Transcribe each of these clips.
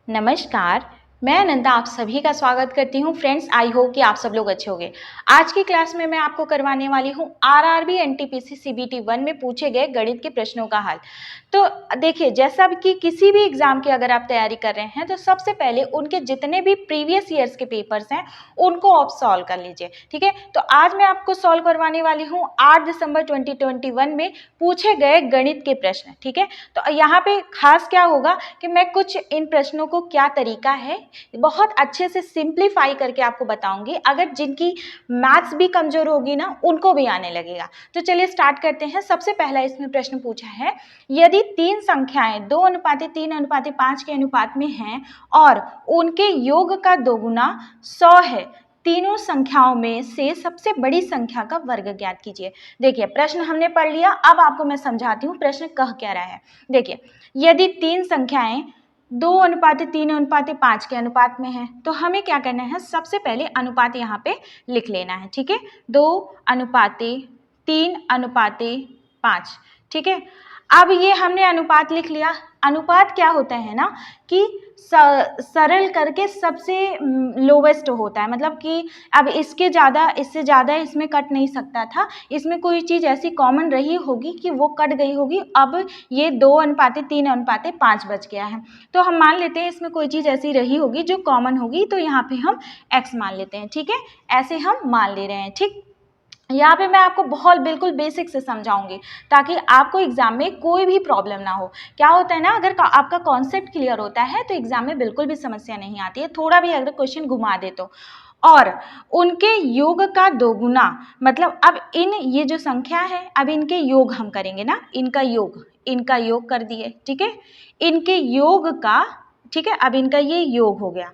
नमस्कार, मैं अनंता आप सभी का स्वागत करती हूँ। फ्रेंड्स, आई होप कि आप सब लोग अच्छे होंगे। आज की क्लास में मैं आपको करवाने वाली हूँ आरआरबी एनटीपीसी सीबीटी 1 में पूछे गए गणित के प्रश्नों का हल। तो देखिए, जैसा कि किसी भी एग्जाम की अगर आप तैयारी कर रहे हैं तो सबसे पहले उनके जितने भी प्रीवियस ईयर्स के पेपर्स हैं उनको आप सॉल्व कर लीजिए। ठीक है, तो आज मैं आपको सॉल्व करवाने वाली हूँ 8 दिसंबर 2021 में पूछे गए गणित के प्रश्न। ठीक है, तो यहाँ पे खास क्या होगा कि मैं कुछ इन प्रश्नों को क्या तरीका है बहुत अच्छे से सिंप्लीफाई करके आपको बताऊंगी। अगर जिनकी मैथ्स भी कमजोर होगी ना उनको भी आने लगेगा। तो चलिए स्टार्ट करते हैं। सबसे पहला इसमें प्रश्न पूछा है, यदि तीन संख्याएं 2:3:5 के अनुपात में हैं और उनके योग का दोगुना 100 है, तीनों संख्याओं में से सबसे बड़ी संख्या का वर्ग ज्ञात कीजिए। देखिए, प्रश्न हमने पढ़ लिया, अब आपको मैं समझाती हूँ प्रश्न कह क्या रहा है। देखिए, यदि तीन संख्याएं 2:3:5 के अनुपात में है तो हमें क्या करना है, सबसे पहले अनुपात यहाँ पे लिख लेना है। ठीक है, 2:3:5। ठीक है, अब ये हमने अनुपात लिख लिया। अनुपात क्या होता है ना कि सरल करके सबसे लोवेस्ट होता है, मतलब कि अब इससे ज़्यादा इसमें कट नहीं सकता था। इसमें कोई चीज़ ऐसी कॉमन रही होगी कि वो कट गई होगी। अब ये 2:3:5 बच गया है, तो हम मान लेते हैं इसमें कोई चीज़ ऐसी रही होगी जो कॉमन होगी, तो यहाँ पे हम x मान लेते हैं। ठीक है, ऐसे हम मान ले रहे हैं। ठीक, यहाँ पे मैं आपको बहुत बिल्कुल बेसिक से समझाऊंगी ताकि आपको एग्जाम में कोई भी प्रॉब्लम ना हो। क्या होता है ना, अगर आपका कॉन्सेप्ट क्लियर होता है तो एग्जाम में बिल्कुल भी समस्या नहीं आती है। थोड़ा भी अगर क्वेश्चन घुमा दे तो, और उनके योग का दोगुना, मतलब अब ये जो संख्या है, अब इनके योग हम करेंगे ना, इनका योग कर दिए। ठीक है, इनके योग का, ठीक है, अब इनका ये योग हो गया।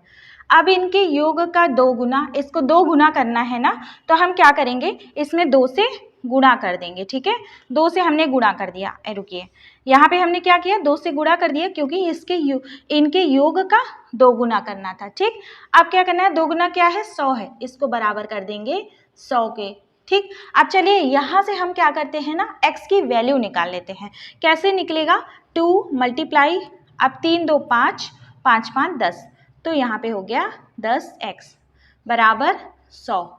अब इनके योग का दो गुना, इसको दो गुना करना है ना, तो हम क्या करेंगे, इसमें 2 से गुणा कर देंगे। ठीक है, 2 से हमने गुणा कर दिया। रुकिए, यहाँ पे हमने क्या किया, 2 से गुणा कर दिया क्योंकि इनके योग का 2 गुना करना था। ठीक, अब क्या करना है, 2 गुना क्या है, 100 है, इसको बराबर कर देंगे 100 के। ठीक, अब चलिए यहाँ से हम क्या करते हैं ना, x की वैल्यू निकाल लेते हैं। कैसे निकलेगा, 2 मल्टीप्लाई, अब 3 2 5, 5 5 10, तो यहाँ पे हो गया 10x बराबर 100।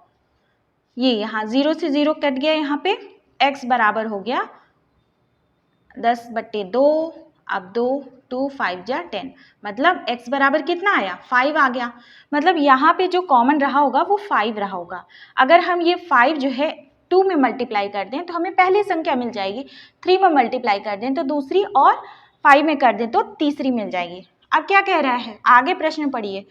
ये यहाँ 0 से 0 कट गया, यहाँ पे x बराबर हो गया 10/2। अब 2 2 5 जा 10, मतलब x बराबर कितना आया, 5 आ गया। मतलब यहाँ पे जो कॉमन रहा होगा वो 5 रहा होगा। अगर हम ये 5 जो है 2 में मल्टीप्लाई कर दें तो हमें पहली संख्या मिल जाएगी, 3 में मल्टीप्लाई कर दें तो दूसरी, और 5 में कर दें तो तीसरी मिल जाएगी। अब क्या कह रहा है, आगे प्रश्न पढ़िए,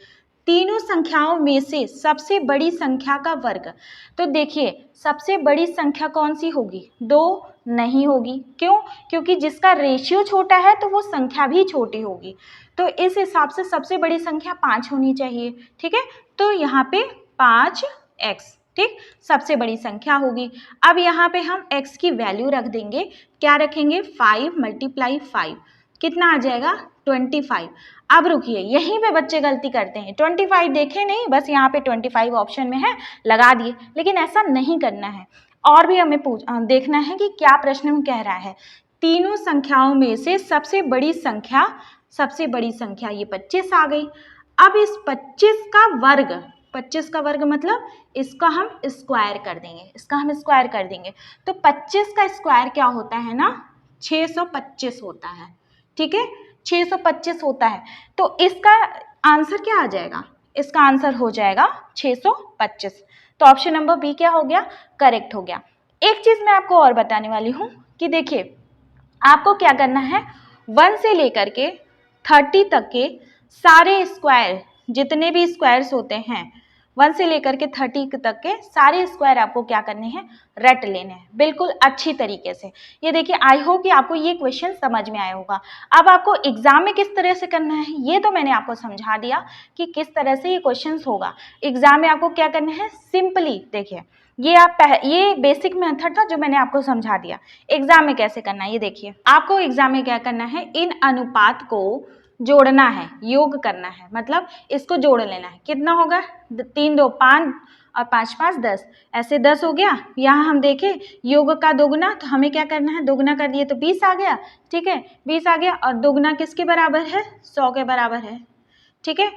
तीनों संख्याओं में से सबसे बड़ी संख्या का वर्ग। तो देखिए, सबसे बड़ी संख्या कौन सी होगी, 2 नहीं होगी। क्यों, क्योंकि जिसका रेशियो छोटा है तो वो संख्या भी छोटी होगी। तो इस हिसाब से सबसे बड़ी संख्या 5 होनी चाहिए। ठीक है, तो यहाँ पे 5x, ठीक, सबसे बड़ी संख्या होगी। अब यहाँ पे हम x की वैल्यू रख देंगे, क्या रखेंगे, 5 × 5 कितना आ जाएगा, 25। अब रुकिए, यहीं पे बच्चे गलती करते हैं, 25 देखे नहीं, बस यहाँ पे 25 ऑप्शन में है लगा दिए, लेकिन ऐसा नहीं करना है। और भी हमें देखना है कि क्या प्रश्न में कह रहा है। तीनों संख्याओं में से सबसे बड़ी संख्या ये 25 आ गई। अब इस 25 का वर्ग मतलब इसका हम स्क्वायर कर देंगे। तो 25 का स्क्वायर क्या होता है ना, 625 होता है। ठीक है, 625 होता है। तो इसका आंसर क्या आ जाएगा, इसका आंसर हो जाएगा 625। तो ऑप्शन नंबर बी क्या हो गया, करेक्ट हो गया। एक चीज मैं आपको और बताने वाली हूं कि देखिए, आपको क्या करना है, 1 से लेकर के 30 तक के सारे स्क्वायर, जितने भी स्क्वायर्स होते हैं 1 से लेकर के 30 तक के सारे स्क्वायर आपको क्या करने हैं, रट लेने हैं बिल्कुल अच्छी तरीके से। ये देखिए, आई होप कि आपको ये क्वेश्चन समझ में आया होगा। अब आपको एग्जाम में किस तरह से करना है ये तो मैंने आपको समझा दिया कि किस तरह से ये क्वेश्चन होगा। एग्जाम में आपको क्या करना है, सिंपली देखिए, ये बेसिक मेथड था जो मैंने आपको समझा दिया। एग्जाम में कैसे करना है ये देखिए, आपको एग्जाम में क्या करना है, इन अनुपात को जोड़ना है, योग करना है, मतलब इसको जोड़ लेना है। कितना होगा, 3 2 5 और 5 5 10, ऐसे 10 हो गया। यहाँ हम देखें योग का दोगुना, तो हमें क्या करना है, दोगुना कर दिए तो 20 आ गया। ठीक है, 20 आ गया, और दोगुना किसके बराबर है, 100 के बराबर है। ठीक है,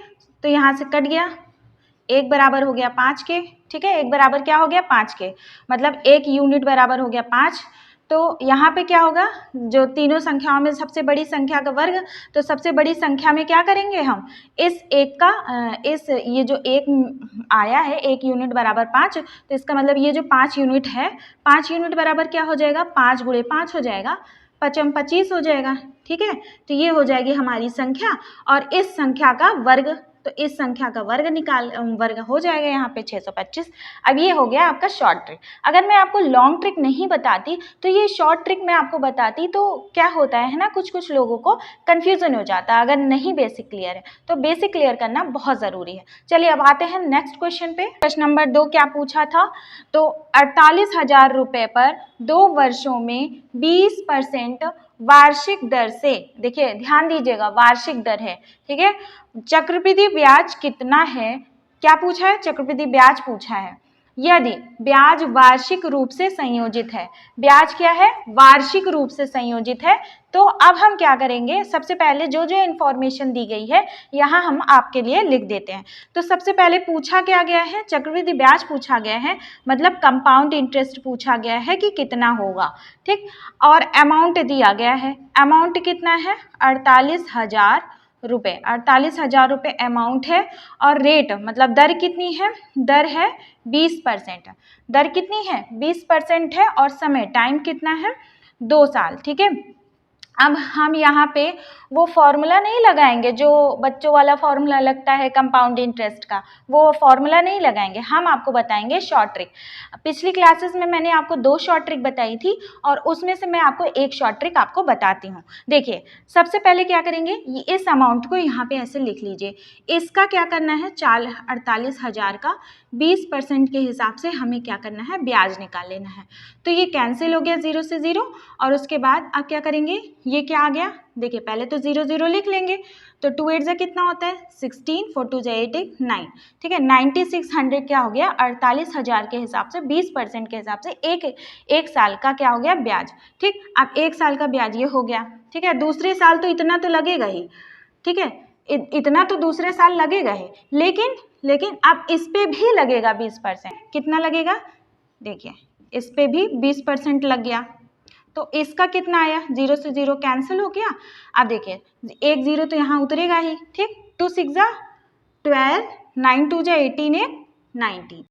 तो यहाँ से कट गया, 1 बराबर हो गया 5 के, ठीक है, 1 बराबर क्या हो गया 5 के, मतलब 1 यूनिट बराबर हो गया 5। तो यहाँ पे क्या होगा, जो तीनों संख्याओं में सबसे बड़ी संख्या का वर्ग, तो सबसे बड़ी संख्या में क्या करेंगे हम, इस एक का ये जो एक आया है 1 यूनिट बराबर 5, तो इसका मतलब ये जो 5 यूनिट है, 5 यूनिट बराबर क्या हो जाएगा, 5 गुणे 5 हो जाएगा, 5 25 हो जाएगा, ठीक है। तो ये हो जाएगी हमारी संख्या, और इस संख्या का वर्ग, तो इस संख्या का वर्ग हो जाएगा यहाँ पे 625। अब ये हो गया आपका शॉर्ट ट्रिक। अगर मैं आपको लॉन्ग ट्रिक नहीं बताती तो ये शॉर्ट ट्रिक मैं आपको बताती तो क्या होता है ना, कुछ लोगों को कन्फ्यूजन हो जाता है अगर नहीं बेसिक क्लियर है, तो बेसिक क्लियर करना बहुत ज़रूरी है। चलिए अब आते हैं नेक्स्ट क्वेश्चन पे। प्रश्न नंबर 2 क्या पूछा था, तो 48,000 रुपये पर 2 वर्षों में 20% वार्षिक दर से, देखिए ध्यान दीजिएगा वार्षिक दर है, ठीक है, चक्रवृद्धि ब्याज कितना है, क्या पूछा है, चक्रवृद्धि ब्याज पूछा है। यदि ब्याज वार्षिक रूप से संयोजित है, ब्याज क्या है, वार्षिक रूप से संयोजित है, तो अब हम क्या करेंगे, सबसे पहले जो जो इन्फॉर्मेशन दी गई है यहाँ हम आपके लिए लिख देते हैं। तो सबसे पहले पूछा क्या गया है, चक्रवृद्धि ब्याज पूछा गया है, मतलब कंपाउंड इंटरेस्ट पूछा गया है कि कितना होगा, ठीक, और अमाउंट दिया गया है, अमाउंट कितना है 48,000 रुपये, 48,000 रुपये अमाउंट है, और रेट मतलब दर कितनी है, दर है 20%, दर कितनी है 20% है, और समय टाइम कितना है 2 साल, ठीक है। अब हम यहाँ पे वो फॉर्मूला नहीं लगाएंगे जो बच्चों वाला फॉर्मूला लगता है कंपाउंड इंटरेस्ट का, वो फॉर्मूला नहीं लगाएंगे, हम आपको बताएंगे शॉर्ट ट्रिक। पिछली क्लासेस में मैंने आपको 2 शॉर्ट ट्रिक बताई थी, और उसमें से मैं आपको एक शॉर्ट ट्रिक आपको बताती हूँ। देखिए सबसे पहले क्या करेंगे, इस अमाउंट को यहाँ पे ऐसे लिख लीजिए, इसका क्या करना है, 48,000 का 20% के हिसाब से हमें क्या करना है, ब्याज निकाल लेना है। तो ये कैंसिल हो गया 0 से 0, और उसके बाद अब क्या करेंगे, ये क्या आ गया, देखिए पहले तो 0 0 लिख लेंगे, तो 2 8 जा कितना होता है 16, 4 2 जा 8 9, ठीक है, 9600 क्या हो गया, 48,000 के हिसाब से 20% के हिसाब से एक साल का क्या हो गया ब्याज, ठीक। अब 1 साल का ब्याज ये हो गया, ठीक है, दूसरे साल तो इतना तो लगेगा ही, ठीक है, इतना तो दूसरे साल लगेगा ही, लेकिन अब इस पे भी लगेगा 20%, कितना लगेगा, देखिए इस पे भी 20% लग गया, तो इसका कितना आया, 0 से 0 कैंसिल हो गया। अब देखिए 1 0 तो यहाँ उतरेगा ही, ठीक, 2 6 जा 12, 9 2 जा 18 19।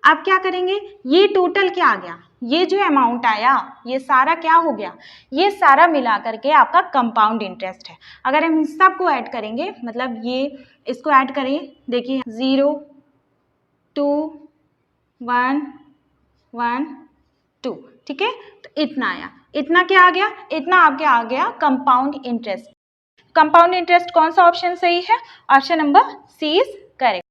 अब क्या करेंगे, ये टोटल क्या आ गया, ये जो अमाउंट आया ये सारा क्या हो गया, ये सारा मिला करके आपका कंपाउंड इंटरेस्ट है। अगर हम इन सबको ऐड करेंगे, मतलब ये इसको ऐड करें, देखिए 0 2 1 1 2, ठीक है, तो इतना आया, इतना क्या आ गया, इतना आपके आ गया कंपाउंड इंटरेस्ट। कंपाउंड इंटरेस्ट कौन सा ऑप्शन सही है, option number C is correct.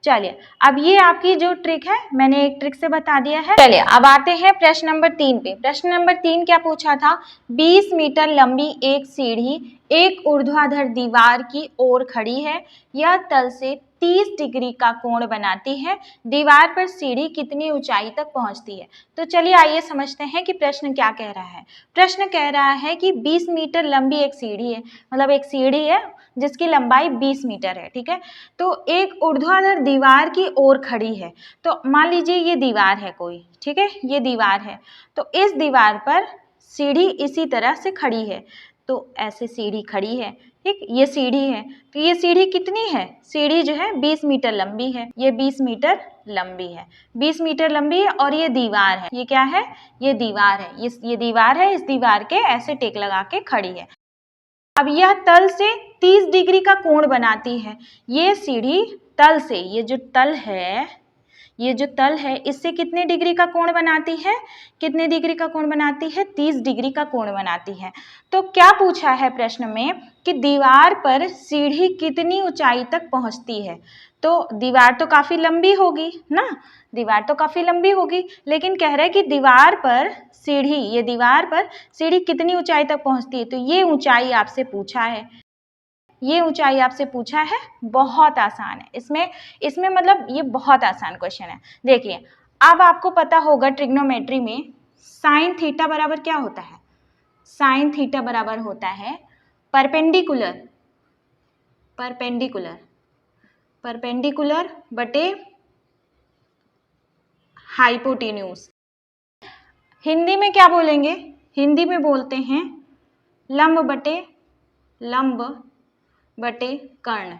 चलिए अब ये आपकी जो ट्रिक है मैंने एक ट्रिक से बता दिया है। चलिए अब आते हैं प्रश्न नंबर 3 पे। प्रश्न नंबर 3 क्या पूछा था, 20 मीटर लंबी एक सीढ़ी एक ऊर्ध्वाधर दीवार की ओर खड़ी है, यह तल से 30 डिग्री का कोण बनाती है, दीवार पर सीढ़ी कितनी ऊंचाई तक पहुंचती है। तो चलिए आइए समझते हैं कि प्रश्न क्या कह रहा है। प्रश्न कह रहा है कि 20 मीटर लंबी एक सीढ़ी है, मतलब एक सीढ़ी है जिसकी लंबाई 20 मीटर है, ठीक है, तो एक ऊर्ध्वाधर दीवार की ओर खड़ी है। तो मान लीजिए ये दीवार है कोई, ठीक है, ये दीवार है, तो इस दीवार पर सीढ़ी इसी तरह से खड़ी है, तो ऐसे सीढ़ी खड़ी है, ठीक, ये सीढ़ी है, तो ये सीढ़ी कितनी है, सीढ़ी जो है 20 मीटर लंबी है, ये 20 मीटर लंबी है, 20 मीटर लंबी है, और ये दीवार है, ये क्या है, ये दीवार है, ये दीवार है, इस दीवार के ऐसे टेक लगा के खड़ी है। अब यह तल से 30 डिग्री का कोण बनाती है, ये सीढ़ी तल से, ये जो तल है इससे कितने डिग्री का कोण बनाती है, कितने डिग्री का कोण बनाती है, 30 डिग्री का कोण बनाती है। तो क्या पूछा है प्रश्न में कि दीवार पर सीढ़ी कितनी ऊंचाई तक पहुंचती है। तो दीवार तो काफी लंबी होगी ना, दीवार तो काफी लंबी होगी, लेकिन कह रहा है कि दीवार पर सीढ़ी, ये दीवार पर सीढ़ी कितनी ऊंचाई तक पहुंचती है, तो ये ऊंचाई आपसे पूछा है, ये ऊंचाई आपसे पूछा है, बहुत आसान है, इसमें मतलब ये बहुत आसान क्वेश्चन है। देखिए अब आपको पता होगा ट्रिग्नोमेट्री में साइन थीटा बराबर क्या होता है, साइन थीटा बराबर होता है परपेंडिकुलर परपेंडिकुलर, परपेंडिकुलर बटे हाइपोटेन्यूज। हिंदी में क्या बोलेंगे? हिंदी में बोलते हैं लंब बटे कर्ण,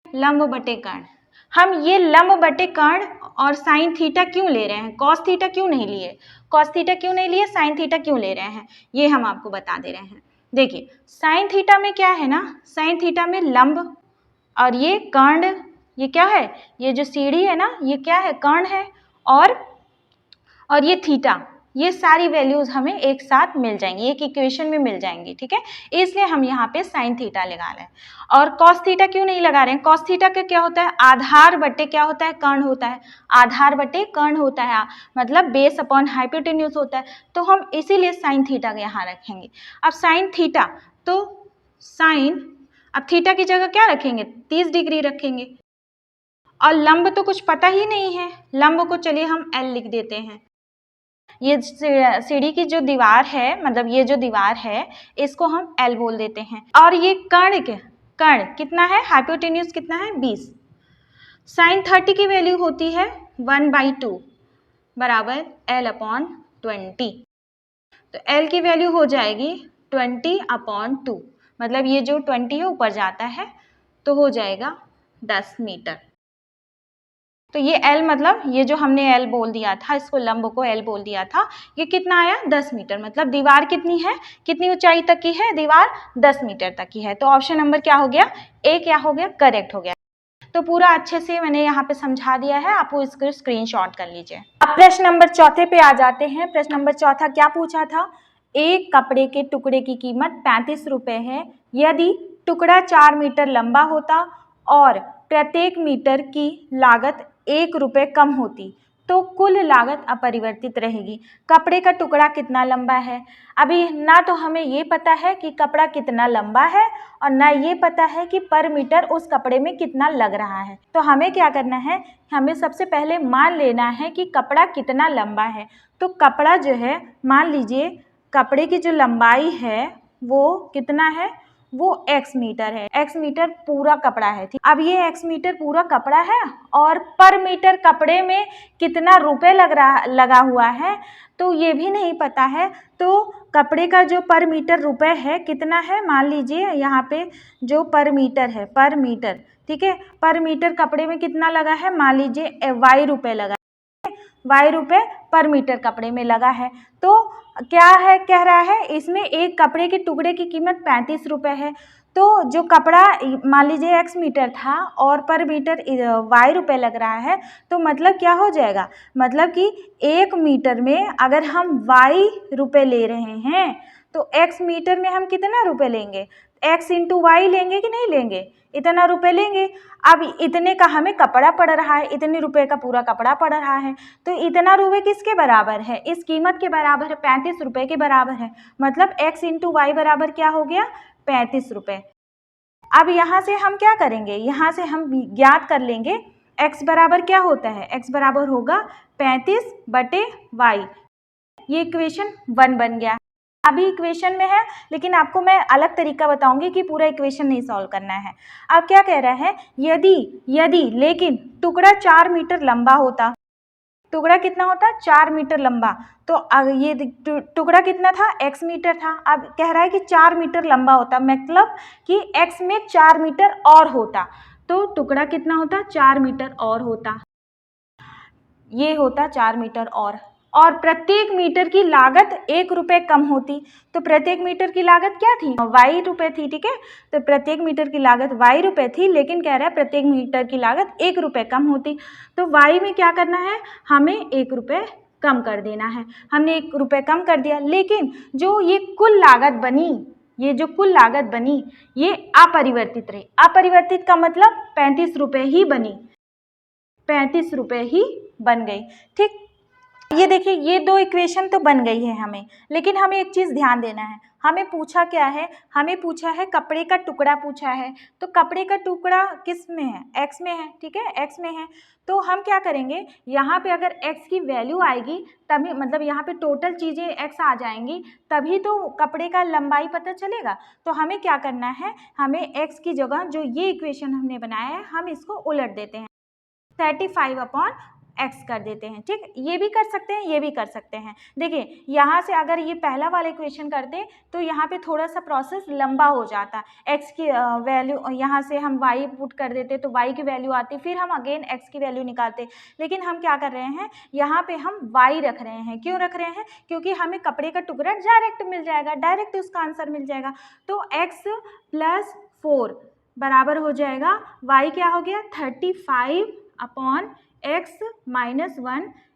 लंब बटे कर्ण। हम ये लंब बटे कर्ण और साइन थीटा क्यों ले रहे हैं? कॉस थीटा क्यों नहीं लिए? कॉस थीटा क्यों नहीं लिए? साइन थीटा क्यों ले रहे हैं? ये हम आपको बता दे रहे हैं। देखिए साइन थीटा में क्या है ना, साइन थीटा में लंब और ये कर्ण, ये क्या है? ये जो सीढ़ी है ना, ये क्या है? कर्ण है। और ये थीटा, ये सारी वैल्यूज हमें एक साथ मिल जाएंगी, एक इक्वेशन में मिल जाएंगी, ठीक है। इसलिए हम यहाँ पे साइन थीटा लगा रहे हैं। और कॉस थीटा क्यों नहीं लगा रहे हैं? कॉस थीटा का क्या होता है? आधार बटे क्या होता है? कर्ण होता है। आधार बटे कर्ण होता है, मतलब बेस अपॉन हाइपोटेन्यूज होता है। तो हम इसीलिए साइन थीटा का यहाँ रखेंगे। अब साइन थीटा, तो साइन, अब थीटा की जगह क्या रखेंगे? 30 डिग्री रखेंगे। और लंब तो कुछ पता ही नहीं है, लंब को चलिए हम एल लिख देते हैं। ये सीढ़ी की जो दीवार है, मतलब ये जो दीवार है, इसको हम एल बोल देते हैं। और ये कर्ण कितना है? हाइपोटेन्यूज कितना है? 20। साइन 30 की वैल्यू होती है 1/2 बराबर एल अपॉन 20। तो एल की वैल्यू हो जाएगी 20/2, मतलब ये जो 20 है ऊपर जाता है तो हो जाएगा 10 मीटर। तो ये L, मतलब ये जो हमने L बोल दिया था, इसको लंब को L बोल दिया था, ये कितना आया? 10 मीटर। मतलब दीवार कितनी है, कितनी ऊंचाई तक की है? दीवार 10 मीटर तक की है। तो ऑप्शन नंबर क्या हो गया? ए क्या हो गया? करेक्ट हो गया। तो पूरा अच्छे से मैंने यहाँ पे समझा दिया है, आप वो इसको स्क्रीनशॉट कर लीजिए। अब प्रश्न नंबर चौथे पे आ जाते हैं। प्रश्न नंबर चौथा क्या पूछा था? एक कपड़े के टुकड़े की कीमत 35 रुपए है। यदि टुकड़ा 4 मीटर लंबा होता और प्रत्येक मीटर की लागत 1 रुपये कम होती तो कुल लागत अपरिवर्तित रहेगी। कपड़े का टुकड़ा कितना लंबा है? अभी ना तो हमें ये पता है कि कपड़ा कितना लंबा है और ना ये पता है कि पर मीटर उस कपड़े में कितना लग रहा है। तो हमें क्या करना है? हमें सबसे पहले मान लेना है कि कपड़ा कितना लंबा है। तो कपड़ा जो है, मान लीजिए कपड़े की जो लंबाई है वो कितना है? वो x मीटर है। x मीटर पूरा कपड़ा है, ठीक। अब ये x मीटर पूरा कपड़ा है और पर मीटर कपड़े में कितना रुपए लगा हुआ है तो ये भी नहीं पता है। तो कपड़े का जो पर मीटर रुपए है कितना है? मान लीजिए यहाँ पे जो पर मीटर है, पर मीटर, ठीक है, पर मीटर कपड़े में कितना लगा है? मान लीजिए y रुपए लगा, y रुपए पर मीटर कपड़े में लगा है। तो क्या है, कह रहा है इसमें एक कपड़े के टुकड़े की कीमत 35 रुपए है। तो जो कपड़ा मान लीजिए x मीटर था और पर मीटर y रुपए लग रहा है, तो मतलब क्या हो जाएगा? मतलब कि 1 मीटर में अगर हम y रुपए ले रहे हैं तो x मीटर में हम कितना रुपए लेंगे? x इंटू वाई लेंगे कि नहीं लेंगे? इतना रुपए लेंगे। अब इतने का हमें कपड़ा पड़ रहा है, इतने रुपए का पूरा कपड़ा पड़ रहा है, तो इतना रुपए किसके बराबर है? इस कीमत के बराबर है, 35 रुपए के बराबर है। मतलब x इंटू वाई बराबर क्या हो गया? 35 रुपए। अब यहाँ से हम क्या करेंगे? यहाँ से हम ज्ञात कर लेंगे x बराबर क्या होता है? x बराबर होगा 35/y। ये इक्वेशन 1 बन गया। अभी इक्वेशन में है, लेकिन आपको मैं अलग तरीका बताऊंगी कि पूरा इक्वेशन नहीं सॉल्व करना है। अब क्या कह रहा है? यदि लेकिन टुकड़ा 4 मीटर लंबा होता, टुकड़ा कितना होता? 4 मीटर लंबा। तो ये टुकड़ा कितना था? x मीटर था। अब कह रहा है कि 4 मीटर लंबा होता, मतलब कि x में 4 मीटर और होता, तो टुकड़ा कितना होता? 4 मीटर और होता, ये होता 4 मीटर और प्रत्येक मीटर की लागत 1 रुपये कम होती। तो प्रत्येक मीटर की लागत क्या थी? y रुपये थी, ठीक है। तो प्रत्येक मीटर की लागत y रुपये थी, लेकिन कह रहा है प्रत्येक मीटर की लागत 1 रुपये कम होती। तो y में क्या करना है? हमें 1 रुपये कम कर देना है। हमने 1 रुपये कम कर दिया, लेकिन जो ये कुल लागत बनी, ये जो कुल लागत बनी ये अपरिवर्तित रही। अपरिवर्तित का मतलब 35 रुपये ही बनी, 35 रुपये ही बन गई, ठीक। ये देखिए, ये दो इक्वेशन तो बन गई है हमें, लेकिन हमें एक चीज़ ध्यान देना है, हमें पूछा क्या है, हमें पूछा है कपड़े का टुकड़ा पूछा है। तो कपड़े का टुकड़ा किस में है, x में है, ठीक है, x में है। तो हम क्या करेंगे, यहाँ पे अगर x की वैल्यू आएगी तभी, मतलब यहाँ पे टोटल चीज़ें x आ जाएंगी, तभी तो कपड़े का लंबाई पता चलेगा। तो हमें क्या करना है, हमें x की जगह जो ये इक्वेशन हमने बनाया है हम इसको उलट देते हैं, 35/x कर देते हैं। ठीक, ये भी कर सकते हैं, ये भी कर सकते हैं। देखिए यहाँ से अगर ये पहला वाला इक्वेशन करते तो यहाँ पे थोड़ा सा प्रोसेस लंबा हो जाता, x की वैल्यू यहाँ से हम y पुट कर देते तो y की वैल्यू आती, फिर हम अगेन x की वैल्यू निकालते। लेकिन हम क्या कर रहे हैं, यहाँ पे हम y रख रहे हैं। क्यों रख रहे हैं, क्योंकि हमें कपड़े का टुकड़ा डायरेक्ट मिल जाएगा, डायरेक्ट उसका आंसर मिल जाएगा। तो x + 4 बराबर हो जाएगा, y क्या हो गया 35/x - 1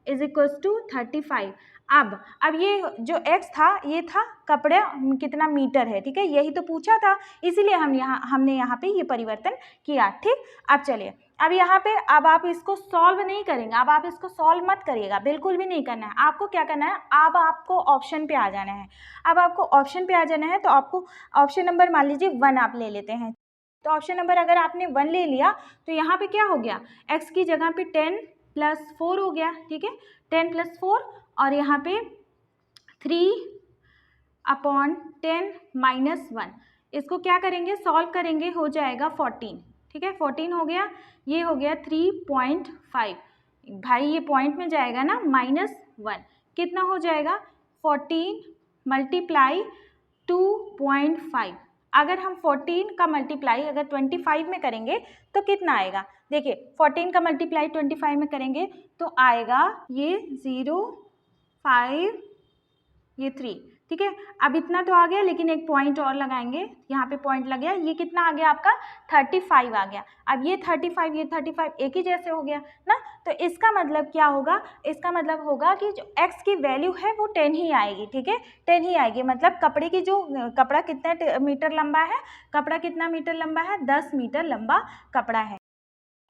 = 35। अब ये जो x था ये था कपड़े कितना मीटर है, ठीक है, यही तो पूछा था, इसीलिए हमने यहाँ पे ये परिवर्तन किया। ठीक, अब चलिए, अब यहाँ पे अब आप इसको सॉल्व नहीं करेंगे, अब आप इसको सॉल्व मत करिएगा, बिल्कुल भी नहीं करना है। आपको क्या करना है, अब आपको ऑप्शन पे आ जाना है। अब आपको ऑप्शन पे आ जाना है तो आपको ऑप्शन नंबर मान लीजिए 1 आप ले लेते हैं। तो ऑप्शन नंबर अगर आपने 1 ले लिया तो यहाँ पे क्या हो गया, x की जगह पे 10 + 4 हो गया, ठीक है, 10 + 4 और यहाँ पे 3/10 - 1, इसको क्या करेंगे, सॉल्व करेंगे, हो जाएगा 14, ठीक है, 14 हो गया, ये हो गया 3.5, भाई ये पॉइंट में जाएगा ना, -1 कितना हो जाएगा 14 × 2.5। अगर हम 14 का मल्टीप्लाई अगर 25 में करेंगे तो कितना आएगा, देखिए 14 का मल्टीप्लाई 25 में करेंगे तो आएगा ये 0, 5, ये 3, ठीक है। अब इतना तो आ गया, लेकिन एक पॉइंट और लगाएंगे, यहाँ पे पॉइंट लग गया, ये कितना आ गया आपका 35 आ गया। अब ये 35 ये 35 एक ही जैसे हो गया ना, तो इसका मतलब क्या होगा, इसका मतलब होगा कि जो x की वैल्यू है वो 10 ही आएगी, ठीक है, 10 ही आएगी। मतलब कपड़े की जो कपड़ा कितना मीटर लंबा है, कपड़ा कितना मीटर लंबा है, 10 मीटर लंबा कपड़ा है।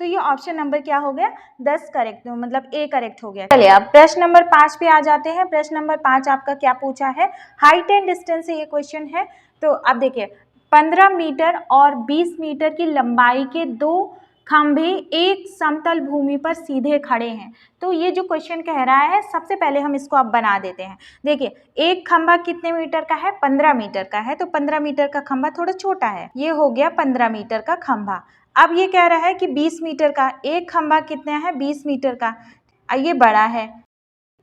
तो ये ऑप्शन नंबर क्या हो गया 10 करेक्ट, मतलब ए करेक्ट हो गया। चलिए अब प्रश्न नंबर 5 पे आ जाते हैं। प्रश्न नंबर 5 आपका क्या पूछा है, हाइट एंड डिस्टेंस से ये क्वेश्चन है। तो अब देखिए 15 मीटर और 20 मीटर की लंबाई के दो खंभे एक समतल भूमि पर सीधे खड़े हैं। तो ये जो क्वेश्चन कह रहा है, सबसे पहले हम इसको अब बना देते हैं। देखिए एक खंभा कितने मीटर का है, 15 मीटर का है, तो 15 मीटर का खंभा थोड़ा छोटा है, ये हो गया 15 मीटर का खंभा। अब ये कह रहा है कि 20 मीटर का, एक खंभा कितना है 20 मीटर का, ये बड़ा है।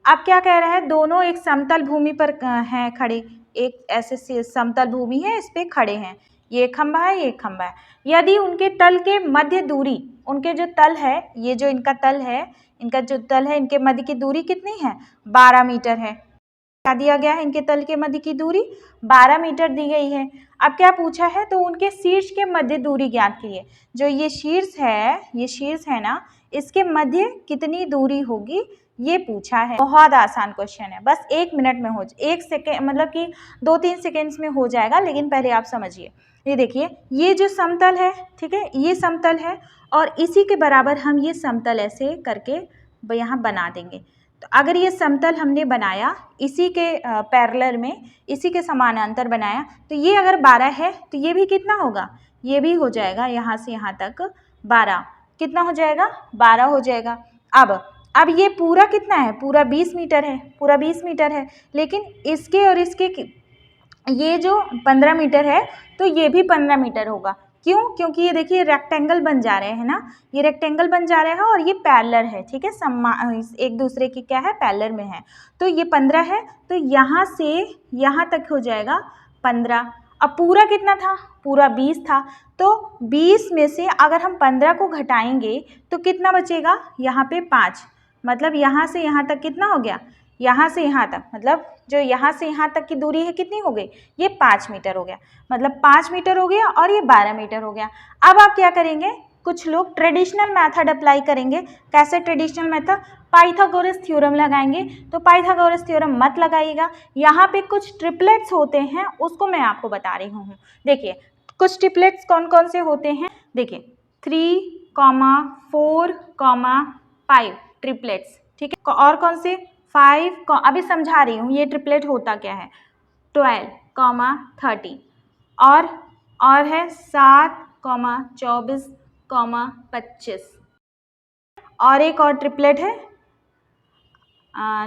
अब क्या कह रहा है, दोनों एक समतल भूमि पर हैं खड़े, एक ऐसे समतल भूमि है, इस पे खड़े हैं, ये खंभा है ये खंभा है। यदि उनके तल के मध्य दूरी, उनके जो तल है, ये जो इनका तल है, इनका जो तल है, इनके मध्य की दूरी कितनी है 12 मीटर है। क्या दिया गया है, इनके तल के मध्य की दूरी 12 मीटर दी गई है। अब क्या पूछा है, तो उनके शीर्ष के मध्य दूरी ज्ञात कीजिए। जो ये शीर्ष है ना, इसके मध्य कितनी दूरी होगी ये पूछा है। बहुत आसान क्वेश्चन है, बस 1 मिनट में हो, 1 सेकेंड मतलब कि 2-3 सेकेंड्स में हो जाएगा, लेकिन पहले आप समझिए। ये देखिए ये जो समतल है, ठीक है, ये समतल है और इसी के बराबर हम ये समतल ऐसे करके यहाँ बना देंगे। तो अगर ये समतल हमने बनाया, इसी के पैरेलल में, इसी के समानांतर बनाया, तो ये अगर 12 है तो ये भी कितना होगा, ये भी हो जाएगा यहाँ से यहाँ तक 12, कितना हो जाएगा 12 हो जाएगा। अब ये पूरा कितना है, पूरा 20 मीटर है, पूरा 20 मीटर है, लेकिन इसके और इसके ये जो 15 मीटर है तो ये भी 15 मीटर होगा। क्यों, क्योंकि ये देखिए रेक्टेंगल बन जा रहे हैं ना, ये रेक्टेंगल बन जा रहे हैं और ये पैरेलल है, ठीक है, एक दूसरे की क्या है, पैरेलल में है। तो ये 15 है, तो यहाँ से यहाँ तक हो जाएगा 15। अब पूरा कितना था, पूरा 20 था, तो 20 में से अगर हम 15 को घटाएंगे तो कितना बचेगा, यहाँ पे 5, मतलब यहाँ से यहाँ तक कितना हो गया, यहाँ से यहाँ तक, मतलब जो यहाँ से यहाँ तक की दूरी है कितनी हो गई, ये 5 मीटर हो गया, मतलब 5 मीटर हो गया और ये 12 मीटर हो गया। अब आप क्या करेंगे, कुछ लोग ट्रेडिशनल मेथड अप्लाई करेंगे। कैसे ट्रेडिशनल मेथड, पाइथागोरस थ्योरम लगाएंगे। तो पाइथागोरस थ्योरम मत लगाइएगा, यहाँ पे कुछ ट्रिपलेट्स होते हैं, उसको मैं आपको बता रही हूँ। देखिए कुछ ट्रिपलेट्स कौन कौन से होते हैं, देखिए 3, 4, 5 ट्रिपलेट्स, ठीक है, और कौन से 5, अभी समझा रही हूँ ये ट्रिपलेट होता क्या है, 12, 30 और है 7,24,25 और एक और ट्रिपलेट है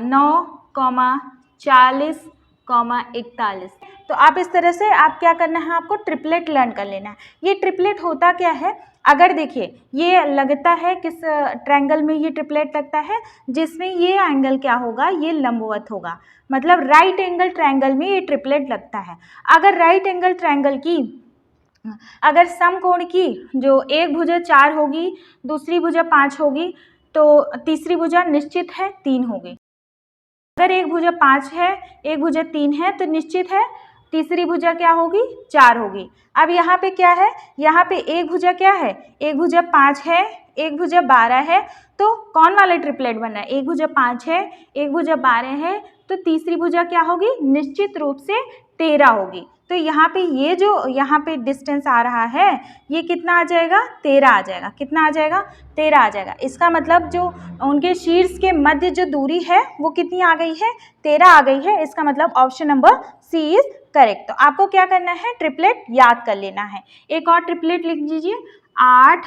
9,40,41। तो आप इस तरह से आप क्या करना है, आपको ट्रिपलेट लर्न कर लेना है। ये ट्रिपलेट होता क्या है, अगर देखिए ये लगता है किस ट्रायंगल में, ये ट्रिपलेट लगता है जिसमें ये एंगल क्या होगा, ये लंबवत होगा, मतलब राइट एंगल ट्रायंगल में ये ट्रिपलेट लगता है। अगर राइट एंगल ट्रायंगल की अगर समकोण की जो एक भुजा 4 होगी, दूसरी भुजा 5 होगी, तो तीसरी भुजा निश्चित है 3 होगी। अगर एक भुजा 5 है, एक भुजा 3 है, तो निश्चित है तीसरी भुजा क्या होगी, 4 होगी। अब यहाँ पे क्या है, यहाँ पे एक भुजा क्या है, एक भुजा 5 है, एक भुजा 12 है, तो कौन वाला ट्रिपलेट बन रहा है, एक भुजा 5 है, एक भुजा 12 है, तो तीसरी भुजा क्या होगी, निश्चित रूप से 13 होगी। तो यहाँ पे ये जो यहाँ पे डिस्टेंस आ रहा है, ये कितना आ जाएगा, 13 आ जाएगा। कितना आ जाएगा, 13 आ जाएगा। इसका मतलब जो उनके शीर्ष के मध्य जो दूरी है वो कितनी आ गई है, 13 आ गई है। इसका मतलब option number C is correct. तो आपको क्या करना है, ट्रिपलेट याद कर लेना है। एक और ट्रिपलेट लिख दीजिए, 8,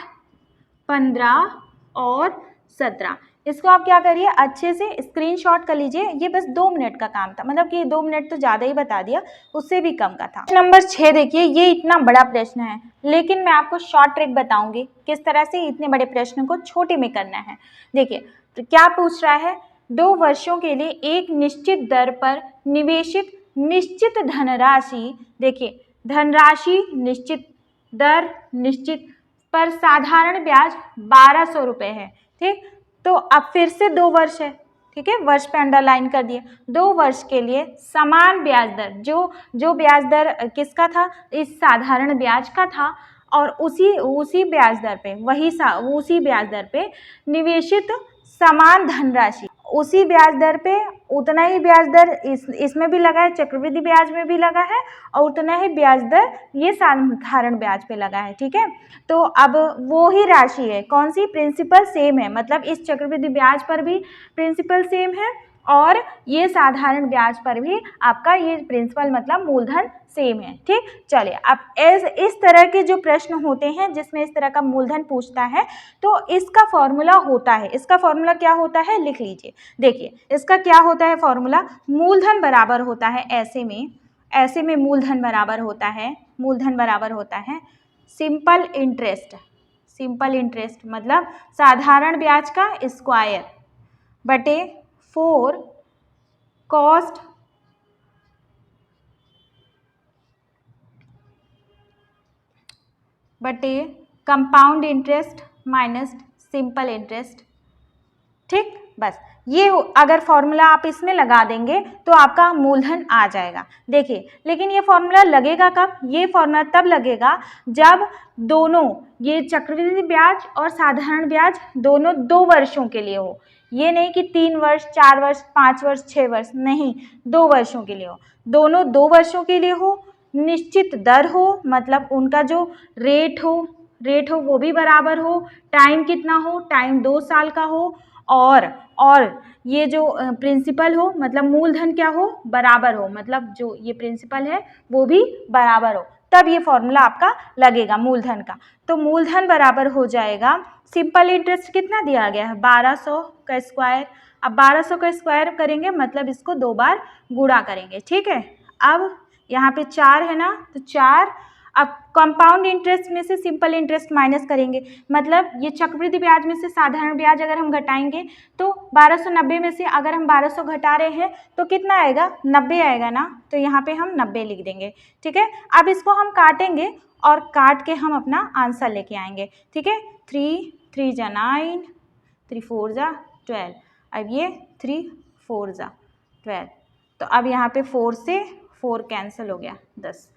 15 और 17। इसको आप क्या करिए, अच्छे से स्क्रीनशॉट कर लीजिए। ये बस 2 मिनट का काम था, मतलब कि 2 मिनट तो ज़्यादा ही बता दिया, उससे भी कम का था। नंबर 6 देखिए, ये इतना बड़ा प्रश्न है, लेकिन मैं आपको शॉर्ट ट्रिक बताऊंगी किस तरह से इतने बड़े प्रश्न को छोटे में करना है। देखिए तो क्या पूछ रहा है, 2 वर्षों के लिए एक निश्चित दर पर निवेशित निश्चित धनराशि, देखिए धनराशि निश्चित, दर निश्चित, पर साधारण ब्याज 1200 रुपये है। ठीक, तो अब फिर से 2 वर्ष है, ठीक है, वर्ष पे अंडरलाइन कर दिए। 2 वर्ष के लिए समान ब्याज दर, जो ब्याज दर किसका था, इस साधारण ब्याज का था, और उसी ब्याज दर पे उसी ब्याज दर पे निवेशित समान धनराशि, उसी ब्याज दर पे उतना ही ब्याज दर इसमें भी लगा है, चक्रवृद्धि ब्याज में भी लगा है, और उतना ही ब्याज दर ये साधारण ब्याज पे लगा है। ठीक है, तो अब वो ही राशि है, कौन सी, प्रिंसिपल सेम है, मतलब इस चक्रवृद्धि ब्याज पर भी प्रिंसिपल सेम है, और ये साधारण ब्याज पर भी आपका ये प्रिंसिपल मतलब मूलधन सेम है। ठीक, चलिए अब इस तरह के जो प्रश्न होते हैं जिसमें इस तरह का मूलधन पूछता है, तो इसका फॉर्मूला होता है, इसका फॉर्मूला क्या होता है, लिख लीजिए। देखिए इसका क्या होता है फॉर्मूला, मूलधन बराबर होता है, ऐसे में मूलधन बराबर होता है सिंपल इंटरेस्ट मतलब साधारण ब्याज का स्क्वायर बटे 4 कॉस्ट बटे compound interest minus simple interest. ठीक, बस ये अगर फॉर्मूला आप इसमें लगा देंगे तो आपका मूलधन आ जाएगा। देखिए लेकिन ये फॉर्मूला लगेगा कब, ये फॉर्मूला तब लगेगा जब दोनों, ये चक्रवृद्धि ब्याज और साधारण ब्याज दोनों 2 वर्षों के लिए हो। ये नहीं कि 3 वर्ष, 4 वर्ष, 5 वर्ष, 6 वर्ष, नहीं, 2 वर्षों के लिए हो, दोनों 2 वर्षों के लिए हो, निश्चित दर हो, मतलब उनका जो रेट हो वो भी बराबर हो, टाइम कितना हो, टाइम 2 साल का हो, और ये जो प्रिंसिपल हो मतलब मूलधन क्या हो, बराबर हो, मतलब जो ये प्रिंसिपल है वो भी बराबर हो, तब ये फॉर्मूला आपका लगेगा मूलधन का। तो मूलधन बराबर हो जाएगा, सिंपल इंटरेस्ट कितना दिया गया है, 1200 का स्क्वायर। अब 1200 का स्क्वायर करेंगे मतलब इसको 2 बार गुणा करेंगे। ठीक है, अब यहाँ पे 4 है ना, तो 4, अब कंपाउंड इंटरेस्ट में से सिंपल इंटरेस्ट माइनस करेंगे, मतलब ये चक्रवृद्धि ब्याज में से साधारण ब्याज अगर हम घटाएंगे तो 1290 में से अगर हम 1200 घटा रहे हैं तो कितना आएगा, 90 आएगा ना, तो यहाँ पे हम 90 लिख देंगे। ठीक है, अब इसको हम काटेंगे और काट के हम अपना आंसर लेके आएंगे। ठीक है, 3 जा 9, 3 4 जा 12, अब ये 3 4 जा 12, तो अब यहाँ पे 4 से 4 कैंसिल हो गया, 10,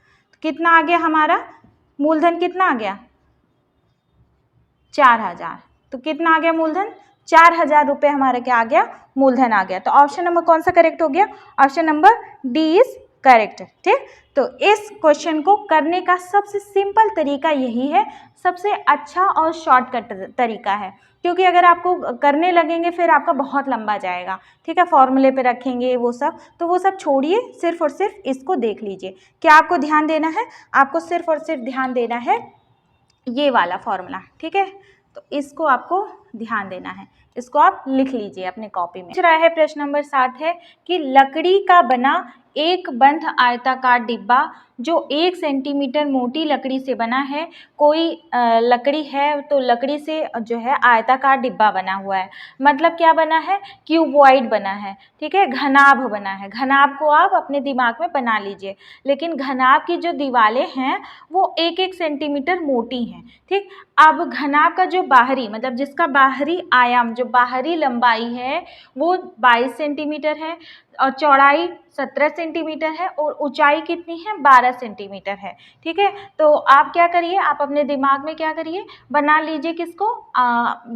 कितना आ गया हमारा मूलधन, कितना आ गया, 4000। तो कितना आ गया मूलधन, 4000 रुपये हमारा क्या आ गया, मूलधन आ गया। तो ऑप्शन नंबर कौन सा करेक्ट हो गया, option number D is correct. ठीक, तो इस क्वेश्चन को करने का सबसे सिंपल तरीका यही है, सबसे अच्छा और शॉर्टकट तरीका है, क्योंकि अगर आपको करने लगेंगे फिर आपका बहुत लंबा जाएगा। ठीक है, फॉर्मूले पे रखेंगे वो सब, तो वो सब छोड़िए, सिर्फ और सिर्फ इसको देख लीजिए। क्या आपको ध्यान देना है? आपको सिर्फ और सिर्फ ध्यान देना है ये वाला फॉर्मूला। ठीक है, तो इसको आपको ध्यान देना है, इसको आप लिख लीजिए अपने कॉपी में। पूछ रहा है प्रश्न नंबर 7 है कि लकड़ी का बना एक बंद आयताकार डिब्बा जो 1 सेंटीमीटर मोटी लकड़ी से बना है। कोई लकड़ी है तो लकड़ी से जो है आयताकार डिब्बा बना हुआ है, मतलब क्या बना है? क्यूबॉइड बना है। ठीक है, घनाभ बना है। घनाभ को आप अपने दिमाग में बना लीजिए, लेकिन घनाभ की जो दीवारें हैं वो 1-1 सेंटीमीटर मोटी हैं। ठीक, अब घनाभ का जो बाहरी मतलब जिसका बाहरी आयाम, जो बाहरी लंबाई है वो 22 सेंटीमीटर है और चौड़ाई 17 सेंटीमीटर है और ऊंचाई कितनी है? 12 सेंटीमीटर है। ठीक है, तो आप क्या करिए, आप अपने दिमाग में क्या करिए, बना लीजिए किसको?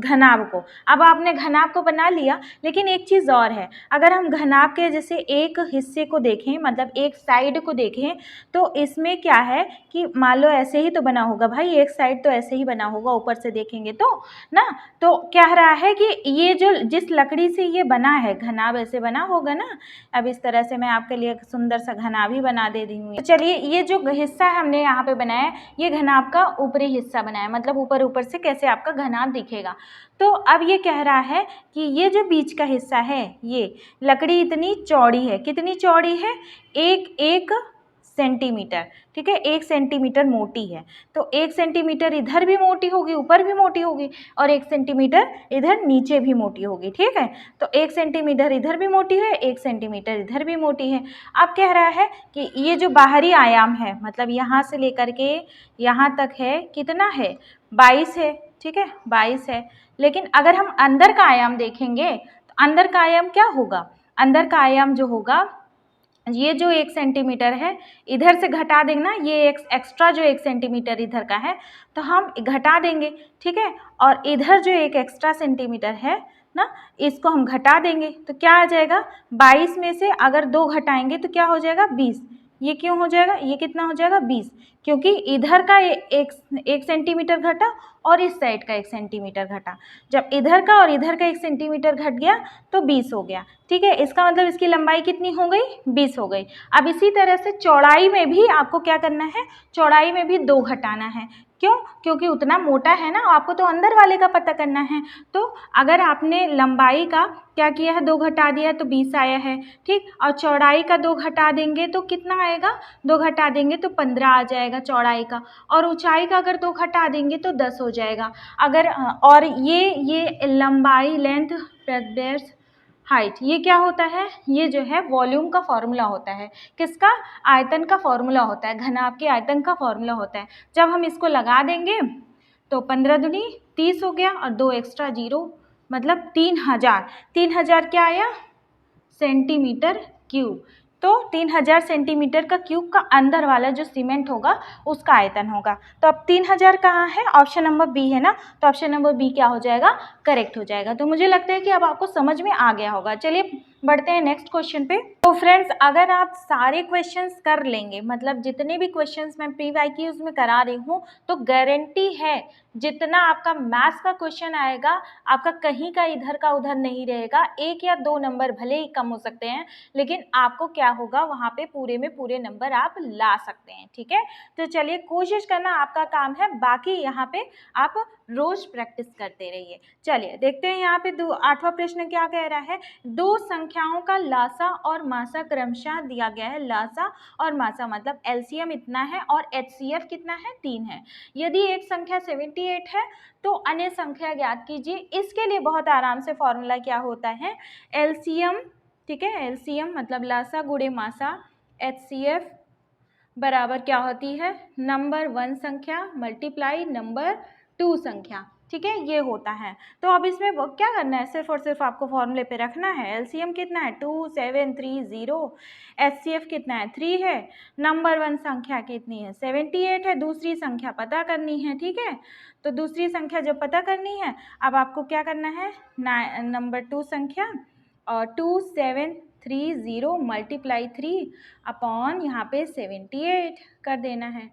घनाभ को। अब आपने घनाभ को बना लिया, लेकिन एक चीज़ और है, अगर हम घनाभ के जैसे एक हिस्से को देखें, मतलब एक साइड को देखें, तो इसमें क्या है कि मान लो ऐसे ही तो बना होगा भाई, एक साइड तो ऐसे ही बना होगा, ऊपर से देखेंगे तो ना। तो क्या रहा है कि ये जो जिस लकड़ी से ये बना है घनाभ, ऐसे बना होगा ना। अब इस तरह से मैं आपके लिए एक सुंदर सा घनाभ भी बना दे रही हूँ। तो चलिए, ये जो हिस्सा हमने यहाँ पे बनाया है, ये घनाभ का ऊपरी हिस्सा बनाया, मतलब ऊपर ऊपर से कैसे आपका घनाभ दिखेगा। तो अब ये कह रहा है कि ये जो बीच का हिस्सा है, ये लकड़ी इतनी चौड़ी है, कितनी चौड़ी है? 1 सेंटीमीटर। ठीक है, 1 सेंटीमीटर मोटी है, तो 1 सेंटीमीटर इधर भी मोटी होगी, ऊपर भी मोटी होगी, और 1 सेंटीमीटर इधर नीचे भी मोटी होगी। ठीक है, तो 1 सेंटीमीटर इधर भी मोटी है, 1 सेंटीमीटर इधर भी मोटी है। अब कह रहा है कि ये जो बाहरी आयाम है, मतलब यहाँ से लेकर के यहाँ तक है, कितना है? 22 है। ठीक है, 22 है, लेकिन अगर हम अंदर का आयाम देखेंगे तो अंदर का आयाम क्या होगा? अंदर का आयाम जो होगा, ये जो 1 सेंटीमीटर है इधर से घटा देंगे ना, ये एक्स्ट्रा जो 1 सेंटीमीटर इधर का है तो हम घटा देंगे। ठीक है, और इधर जो एक एक्स्ट्रा सेंटीमीटर है ना, इसको हम घटा देंगे, तो क्या आ जाएगा? 22 में से अगर 2 घटाएंगे तो क्या हो जाएगा? 20। ये क्यों हो जाएगा? ये कितना हो जाएगा? 20, क्योंकि इधर का एक सेंटीमीटर घटा और इस साइड का 1 सेंटीमीटर घटा। जब इधर का और इधर का 1 सेंटीमीटर घट गया तो 20 हो गया। ठीक है, इसका मतलब इसकी लंबाई कितनी हो गई? 20 हो गई। अब इसी तरह से चौड़ाई में भी आपको क्या करना है? चौड़ाई में भी 2 घटाना है। क्यों? क्योंकि उतना मोटा है ना, आपको तो अंदर वाले का पता करना है। तो अगर आपने लंबाई का क्या किया है? 2 घटा दिया तो 20 आया है। ठीक, और चौड़ाई का 2 घटा देंगे तो कितना आएगा? 2 घटा देंगे तो 15 आ जाएगा चौड़ाई का, और ऊंचाई का अगर 2 घटा देंगे तो 10 हो जाएगा। अगर और ये लंबाई, लेंथ, ब्रेड्थ, हाइट, ये क्या होता है? ये जो है वॉल्यूम का फॉर्मूला होता है। किसका? आयतन का फॉर्मूला होता है, घनाभ के आयतन का फॉर्मूला होता है। जब हम इसको लगा देंगे तो 15 दूनी 30 हो गया और 2 एक्स्ट्रा 0, मतलब 3000। 3000 क्या आया? Centimetre cube. तो 3000 सेंटीमीटर का क्यूब का अंदर वाला जो सीमेंट होगा उसका आयतन होगा। तो अब 3000 कहाँ है? ऑप्शन नंबर बी है ना, तो ऑप्शन नंबर बी क्या हो जाएगा? करेक्ट हो जाएगा। तो मुझे लगता है कि अब आपको समझ में आ गया होगा। चलिए बढ़ते हैं नेक्स्ट क्वेश्चन पे। तो फ्रेंड्स, अगर आप सारे क्वेश्चंस कर लेंगे, मतलब जितने भी क्वेश्चंस मैं PYQs में करा रही हूँ, तो गारंटी है जितना आपका मैथ्स का क्वेश्चन आएगा, आपका कहीं का इधर का उधर नहीं रहेगा। 1 या 2 नंबर भले ही कम हो सकते हैं, लेकिन आपको क्या होगा, वहाँ पे पूरे में पूरे नंबर आप ला सकते हैं। ठीक है, तो चलिए कोशिश करना आपका काम है, बाकी यहाँ पे आप रोज प्रैक्टिस करते रहिए। चलिए देखते हैं यहाँ पे 8वां प्रश्न क्या कह रहा है। 2 संख्याओं का लासा और मासा क्रमशः दिया गया है। लासा और मासा मतलब LCM इतना है और HCF कितना है? 3 है। यदि एक संख्या 78 है तो अन्य संख्या ज्ञात कीजिए। इसके लिए बहुत आराम से फॉर्मूला क्या होता है? LCM। ठीक है, LCM मतलब लासा गुणे मासा, HCF बराबर क्या होती है? नंबर 1 संख्या मल्टीप्लाई नंबर 2 संख्या। ठीक है, ये होता है। तो अब इसमें क्या करना है? सिर्फ और सिर्फ आपको फॉर्मूले पे रखना है। LCM कितना है? 2 7 3 0। HCF कितना है? 3 है। नंबर 1 संख्या कितनी है? 78 है। दूसरी संख्या पता करनी है। ठीक है, तो दूसरी संख्या जब पता करनी है, अब आपको क्या करना है? नंबर 2 संख्या और 2 7 30 मल्टीप्लाई 3 अपॉन यहाँ पे 78 कर देना है।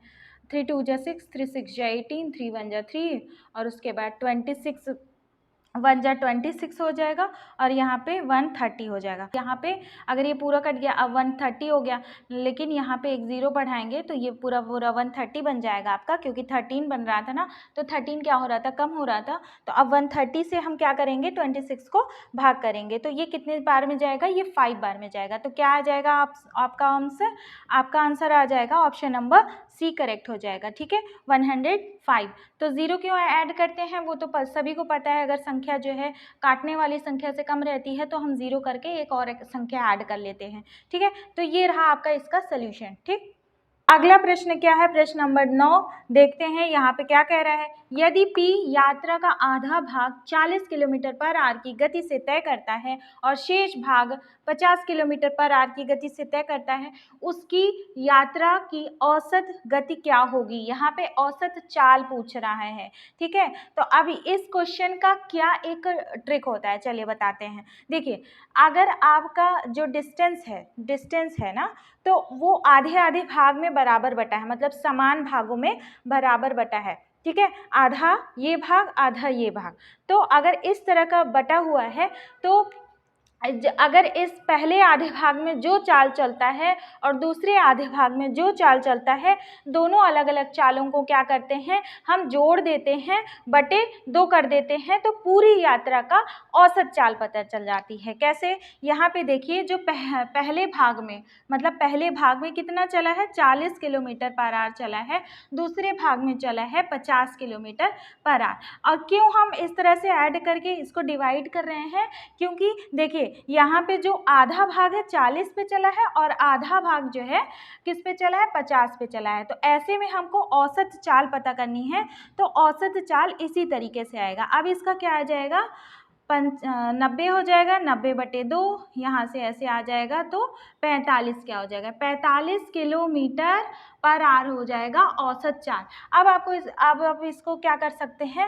3 2 जा 6, 3 6 जा 18, 3 1 जा 3 और उसके बाद 26 1 जा 26 हो जाएगा और यहाँ पे 130 हो जाएगा। यहाँ पे अगर ये पूरा कट गया अब 130 हो गया, लेकिन यहाँ पे एक 0 बढ़ाएंगे तो ये पूरा 130 बन जाएगा आपका, क्योंकि 13 बन रहा था ना, तो 13 क्या हो रहा था, कम हो रहा था। तो अब 130 से हम क्या करेंगे, 26 को भाग करेंगे, तो ये कितने बार में जाएगा, ये 5 बार में जाएगा। तो क्या आ जाएगा आपका आंसर आ जाएगा ऑप्शन नंबर सी करेक्ट हो जाएगा। ठीक है, 105। तो 0 क्यों ऐड करते हैं वो तो सभी को पता है, अगर संख्या जो है काटने वाली संख्या से कम रहती है तो हम 0 करके एक और संख्या ऐड कर लेते हैं। ठीक है, तो ये रहा आपका इसका सोल्यूशन। ठीक, अगला प्रश्न क्या है, प्रश्न नंबर 9 देखते हैं। यहाँ पे क्या कह रहा है, यदि P यात्रा का आधा भाग 40 किलोमीटर पर आवर की गति से तय करता है और शेष भाग 50 किलोमीटर पर आवर की गति से तय करता है, उसकी यात्रा की औसत गति क्या होगी। यहाँ पे औसत चाल पूछ रहा है। ठीक है, तो अब इस क्वेश्चन का क्या एक ट्रिक होता है, चलिए बताते हैं। देखिए, अगर आपका जो डिस्टेंस है ना, तो वो आधे आधे भाग में बराबर बटा है, मतलब समान भागों में बराबर बटा है। ठीक है, आधा ये भाग आधा ये भाग। तो अगर इस तरह का बटा हुआ है तो अगर इस पहले आधे भाग में जो चाल चलता है और दूसरे आधे भाग में जो चाल चलता है, दोनों अलग अलग चालों को क्या करते हैं, हम जोड़ देते हैं, बटे 2 कर देते हैं, तो पूरी यात्रा का औसत चाल पता चल जाती है। कैसे, यहाँ पे देखिए, जो पहले भाग में, मतलब पहले भाग में कितना चला है, 40 किलोमीटर पर आवर चला है, दूसरे भाग में चला है 50 किलोमीटर पर आवर। और क्यों हम इस तरह से ऐड करके इसको डिवाइड कर रहे हैं, क्योंकि देखिए यहाँ पे जो आधा भाग है 40 पे चला है और आधा भाग जो है किस पे चला है, 50 पे चला है। तो ऐसे में हमको औसत चाल पता करनी है, तो औसत चाल इसी तरीके से आएगा। अब इसका क्या आ जाएगा, 90 हो जाएगा, 90/2, यहाँ से ऐसे आ जाएगा, तो 45 क्या हो जाएगा, 45 किलोमीटर पर आवर हो जाएगा औसत चाल। अब आपको अब आप इसको क्या कर सकते हैं,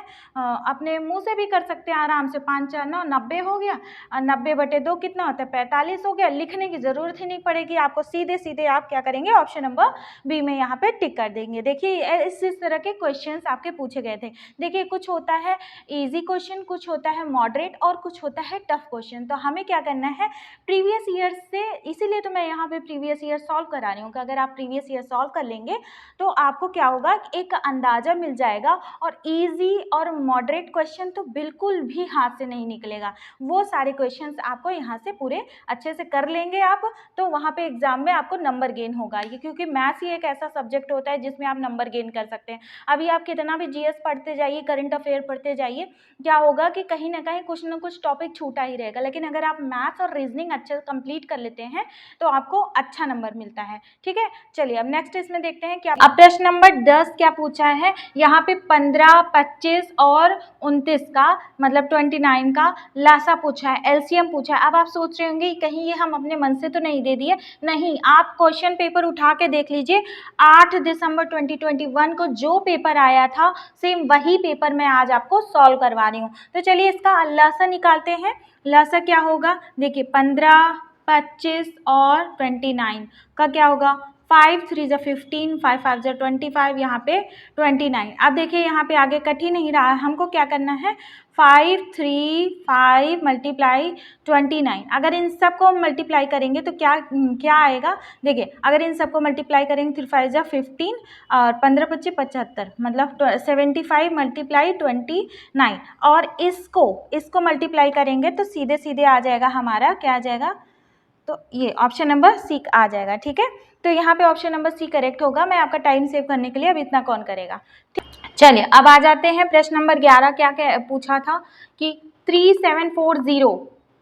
अपने मुंह से भी कर सकते हैं आराम से। 5 4 9 90 हो गया, 90/2 कितना होता है, 45 हो गया। लिखने की ज़रूरत ही नहीं पड़ेगी आपको, सीधे सीधे आप क्या करेंगे, ऑप्शन नंबर बी में यहाँ पे टिक कर देंगे। देखिए, इस तरह के क्वेश्चंस आपके पूछे गए थे। देखिए, कुछ होता है ईजी क्वेश्चन, कुछ होता है मॉडरेट और कुछ होता है टफ क्वेश्चन। तो हमें क्या करना है, प्रीवियस ईयर से, इसीलिए तो मैं यहाँ पे प्रीवियस ईयर सॉल्व करा रही हूँ कि अगर आप प्रीवियस ईयर सॉल्व कर लेंगे तो आपको क्या होगा, एक अंदाज़ा मिल जाएगा। और इजी और मॉडरेट क्वेश्चन तो बिल्कुल भी हाथ से नहीं निकलेगा, वो सारे क्वेश्चंस आपको यहाँ से पूरे अच्छे से कर लेंगे आप, तो वहाँ पे एग्जाम में आपको नंबर गेन होगा। ये क्योंकि मैथ्स ही एक ऐसा सब्जेक्ट होता है जिसमें आप नंबर गेन कर सकते हैं। अभी आप कितना भी जीएस पढ़ते जाइए, करंट अफेयर पढ़ते जाइए, क्या होगा कि कहीं ना कहीं कुछ ना कुछ टॉपिक छूटा ही रहेगा। लेकिन अगर आप मैथ्स और रीजनिंग अच्छे से कंप्लीट कर लेते हैं तो आपको अच्छा नंबर मिलता है। ठीक है, चलिए अब नेक्स्ट इसमें देखते हैं क्या। अब प्रश्न नंबर 10 क्या पूछा है, यहाँ पे 15, 25 और 29 का, मतलब 29 का लासा पूछा है, एलसीएम पूछा है। अब आप सोच रहे होंगे कहीं ये हम अपने मन से तो नहीं दे दिए, नहीं, आप क्वेश्चन पेपर उठा के देख लीजिए। 8 दिसंबर 2021 को जो पेपर आया था, सेम वही पेपर मैं आज आपको सॉल्व करवा रही हूँ। तो चलिए इसका लासा निकालते हैं। लासा क्या होगा, देखिए 15, 25 और 29 का क्या होगा, 5 3 जा 15, 5 5 जा 25, यहाँ पे 29। अब देखिए यहाँ पे आगे कट ही नहीं रहा है, हमको क्या करना है, 5 3 5 मल्टीप्लाई 29। अगर इन सबको मल्टीप्लाई करेंगे तो क्या आएगा, देखिए अगर इन सबको मल्टीप्लाई करेंगे 3 5 जा 15 और 15 25 75, मतलब 75 मल्टीप्लाई 29। और इसको मल्टीप्लाई करेंगे तो सीधे सीधे आ जाएगा हमारा, क्या आ जाएगा, तो ये ऑप्शन नंबर सी आ जाएगा। ठीक है, तो यहाँ पे ऑप्शन नंबर सी करेक्ट होगा। मैं आपका टाइम सेव करने के लिए अब इतना कौन करेगा। चलिए अब आ जाते हैं प्रश्न नंबर 11। क्या पूछा था कि 3740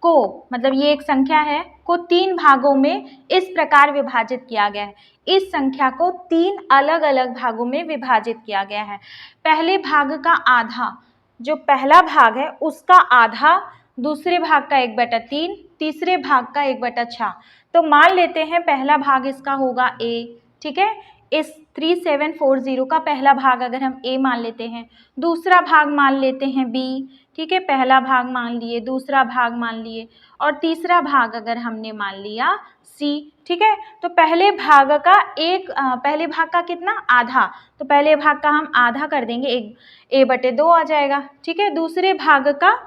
को, मतलब ये एक संख्या है, को 3 भागों में इस प्रकार विभाजित किया गया है। इस संख्या को 3 अलग अलग भागों में विभाजित किया गया है। पहले भाग का आधा, जो पहला भाग है उसका आधा, दूसरे भाग का 1/3, तीसरे भाग का 1/6। तो मान लेते हैं पहला भाग इसका होगा ए, ठीक है, इस 3740 का पहला भाग अगर हम A मान लेते हैं, दूसरा भाग मान लेते हैं B, ठीक है, पहला भाग मान लिए, दूसरा भाग मान लिए और तीसरा भाग अगर हमने मान लिया C, ठीक है। तो पहले भाग का कितना, आधा, तो पहले भाग का हम आधा कर देंगे, 1/2 आ जाएगा, ठीक है। दूसरे भाग का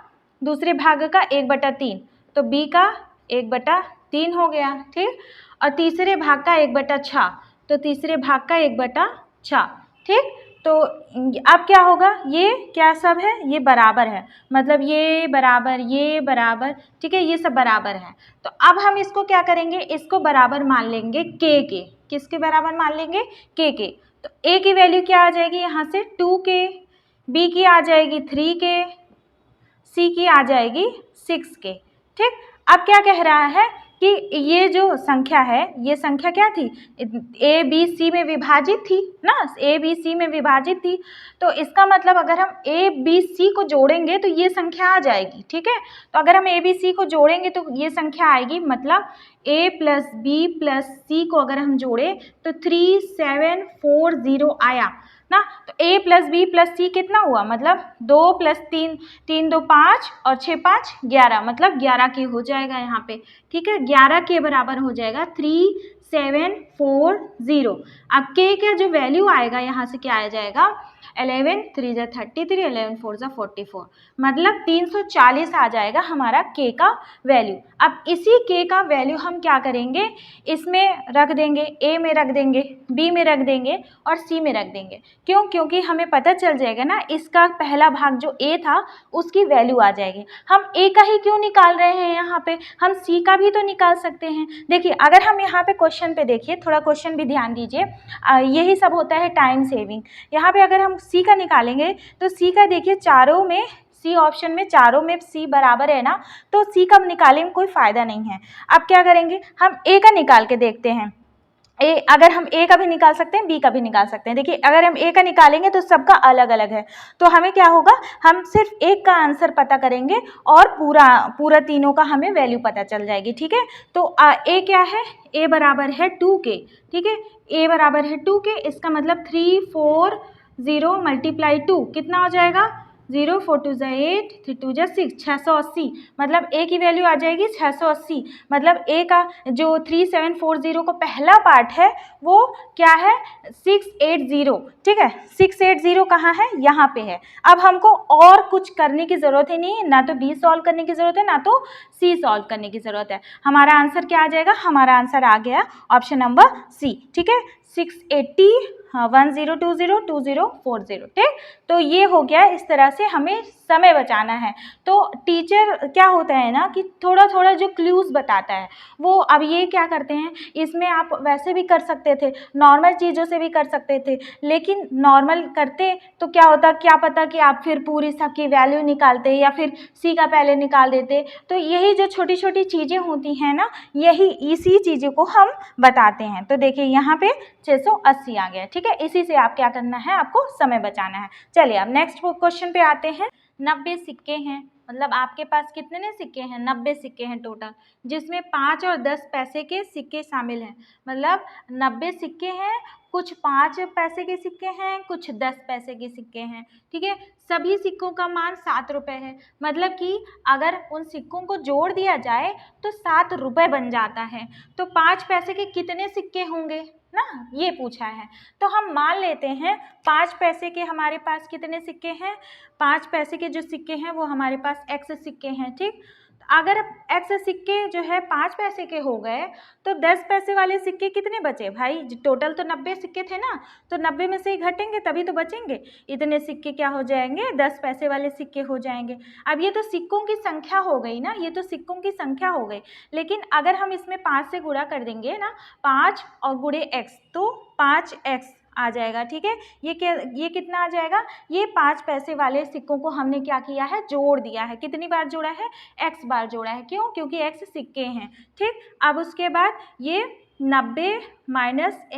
1/3, तो B का 1/3 हो गया, ठीक। और तीसरे भाग का 1/6, तो तीसरे भाग का 1/6, ठीक। तो अब क्या होगा, ये क्या सब है, ये बराबर है, मतलब ये बराबर, ठीक है, ये सब बराबर है। तो अब हम इसको क्या करेंगे, इसको बराबर मान लेंगे k के, किसके बराबर मान लेंगे, k के। तो a की वैल्यू क्या आ जाएगी यहाँ से 2k, b की आ जाएगी 3k, c की आ जाएगी 6k, ठीक। अब क्या कह रहा है कि ये जो संख्या है, ये संख्या क्या थी, ए बी सी में विभाजित थी ना, ए बी सी में विभाजित थी। तो इसका मतलब अगर हम ए बी सी को जोड़ेंगे तो ये संख्या आ जाएगी, ठीक है। तो अगर हम ए बी सी को जोड़ेंगे तो ये संख्या आएगी, मतलब ए प्लस बी प्लस सी को अगर हम जोड़े तो 3740 आया ना। तो a प्लस बी प्लस सी कितना हुआ, मतलब 2 + 3, 3 2 5 और 6 5 11, मतलब 11 के हो जाएगा यहाँ पे, ठीक है, 11 के बराबर हो जाएगा 3740। अब k का जो वैल्यू आएगा यहाँ से क्या आ जाएगा, 11 3 जा 33, 11 4 जा 44, मतलब 340 आ जाएगा हमारा k का वैल्यू। अब इसी k का वैल्यू हम क्या करेंगे, इसमें रख देंगे, a में रख देंगे, b में रख देंगे और c में रख देंगे। क्यों, क्योंकि हमें पता चल जाएगा ना, इसका पहला भाग जो a था उसकी वैल्यू आ जाएगी। हम a का ही क्यों निकाल रहे हैं यहाँ पे, हम c का भी तो निकाल सकते हैं। देखिए अगर हम यहाँ पे क्वेश्चन पे देखिए, थोड़ा क्वेश्चन भी ध्यान दीजिए, यही सब होता है टाइम सेविंग। यहाँ पे अगर हम c का निकालेंगे तो c का देखिए चारों में, सी ऑप्शन में चारों में सी बराबर है ना, तो सी का निकालने में कोई फायदा नहीं है। अब क्या करेंगे, हम ए का निकाल के देखते हैं। अगर हम ए का भी निकाल सकते हैं, बी का भी निकाल सकते हैं। देखिए अगर हम ए का निकालेंगे तो सबका अलग अलग है, तो हमें क्या होगा, हम सिर्फ एक का आंसर पता करेंगे और पूरा तीनों का हमें वैल्यू पता चल जाएगी, ठीक है। तो ए क्या है, ए बराबर है 2k, ठीक है, ए बराबर है 2k, इसका मतलब 340 × 2 कितना हो जाएगा, 0 4 2 जा 8, 3 2 जा 6, 680, मतलब ए की वैल्यू आ जाएगी 680। मतलब ए का जो 3740 को पहला पार्ट है वो क्या है, 680, ठीक है, 680 कहाँ है, यहाँ पे है। अब हमको और कुछ करने की ज़रूरत ही नहीं है, ना तो बी सॉल्व करने की ज़रूरत है ना तो सी सॉल्व करने की ज़रूरत है। हमारा आंसर क्या आ जाएगा, हमारा आंसर आ गया ऑप्शन नंबर सी, ठीक है, 680 1020 2040, ठीक। तो ये हो गया, इस तरह से हमें समय बचाना है। तो टीचर क्या होता है ना कि थोड़ा थोड़ा जो क्लूज बताता है वो, अब ये क्या करते हैं, इसमें आप वैसे भी कर सकते थे, नॉर्मल चीज़ों से भी कर सकते थे, लेकिन नॉर्मल करते तो क्या होता, क्या पता कि आप फिर पूरी सबकी वैल्यू निकालते या फिर सी का पहले निकाल देते। तो यही जो छोटी छोटी चीज़ें होती हैं ना, यही इसी चीज़ों को हम बताते हैं। तो देखिए यहाँ पे 680 आ गया, ठीक है, इसी से आप क्या करना है, आपको समय बचाना है। चलिए अब नेक्स्ट क्वेश्चन पे आते हैं। 90 सिक्के हैं, मतलब आपके पास कितने सिक्के हैं, 90 सिक्के हैं टोटल, जिसमें 5 और 10 पैसे के सिक्के शामिल हैं। मतलब 90 सिक्के हैं, कुछ 5 पैसे के सिक्के हैं, कुछ 10 पैसे के सिक्के हैं, ठीक है। सभी सिक्कों का मान 7 रुपये है, मतलब कि अगर उन सिक्कों को जोड़ दिया जाए तो 7 रुपये बन जाता है। तो 5 पैसे के कितने सिक्के होंगे ना, ये पूछा है। तो हम मान लेते हैं 5 पैसे के हमारे पास कितने सिक्के हैं, 5 पैसे के जो सिक्के हैं वो हमारे पास x सिक्के हैं, ठीक। अगर x सिक्के जो है 5 पैसे के हो गए तो 10 पैसे वाले सिक्के कितने बचे भाई, टोटल तो 90 सिक्के थे ना, तो 90 में से ही घटेंगे तभी तो बचेंगे, इतने सिक्के क्या हो जाएंगे, 10 पैसे वाले सिक्के हो जाएंगे। अब ये तो सिक्कों की संख्या हो गई ना, ये तो सिक्कों की संख्या हो गई, लेकिन अगर हम इसमें 5 से गुणा कर देंगे ना, 5 और गुणे x तो 5x आ जाएगा, ठीक है। ये कितना आ जाएगा, ये 5 पैसे वाले सिक्कों को हमने क्या किया है, जोड़ दिया है। कितनी बार जोड़ा है, x बार जोड़ा है, क्यों, क्योंकि x सिक्के हैं, ठीक। अब उसके बाद ये 90 -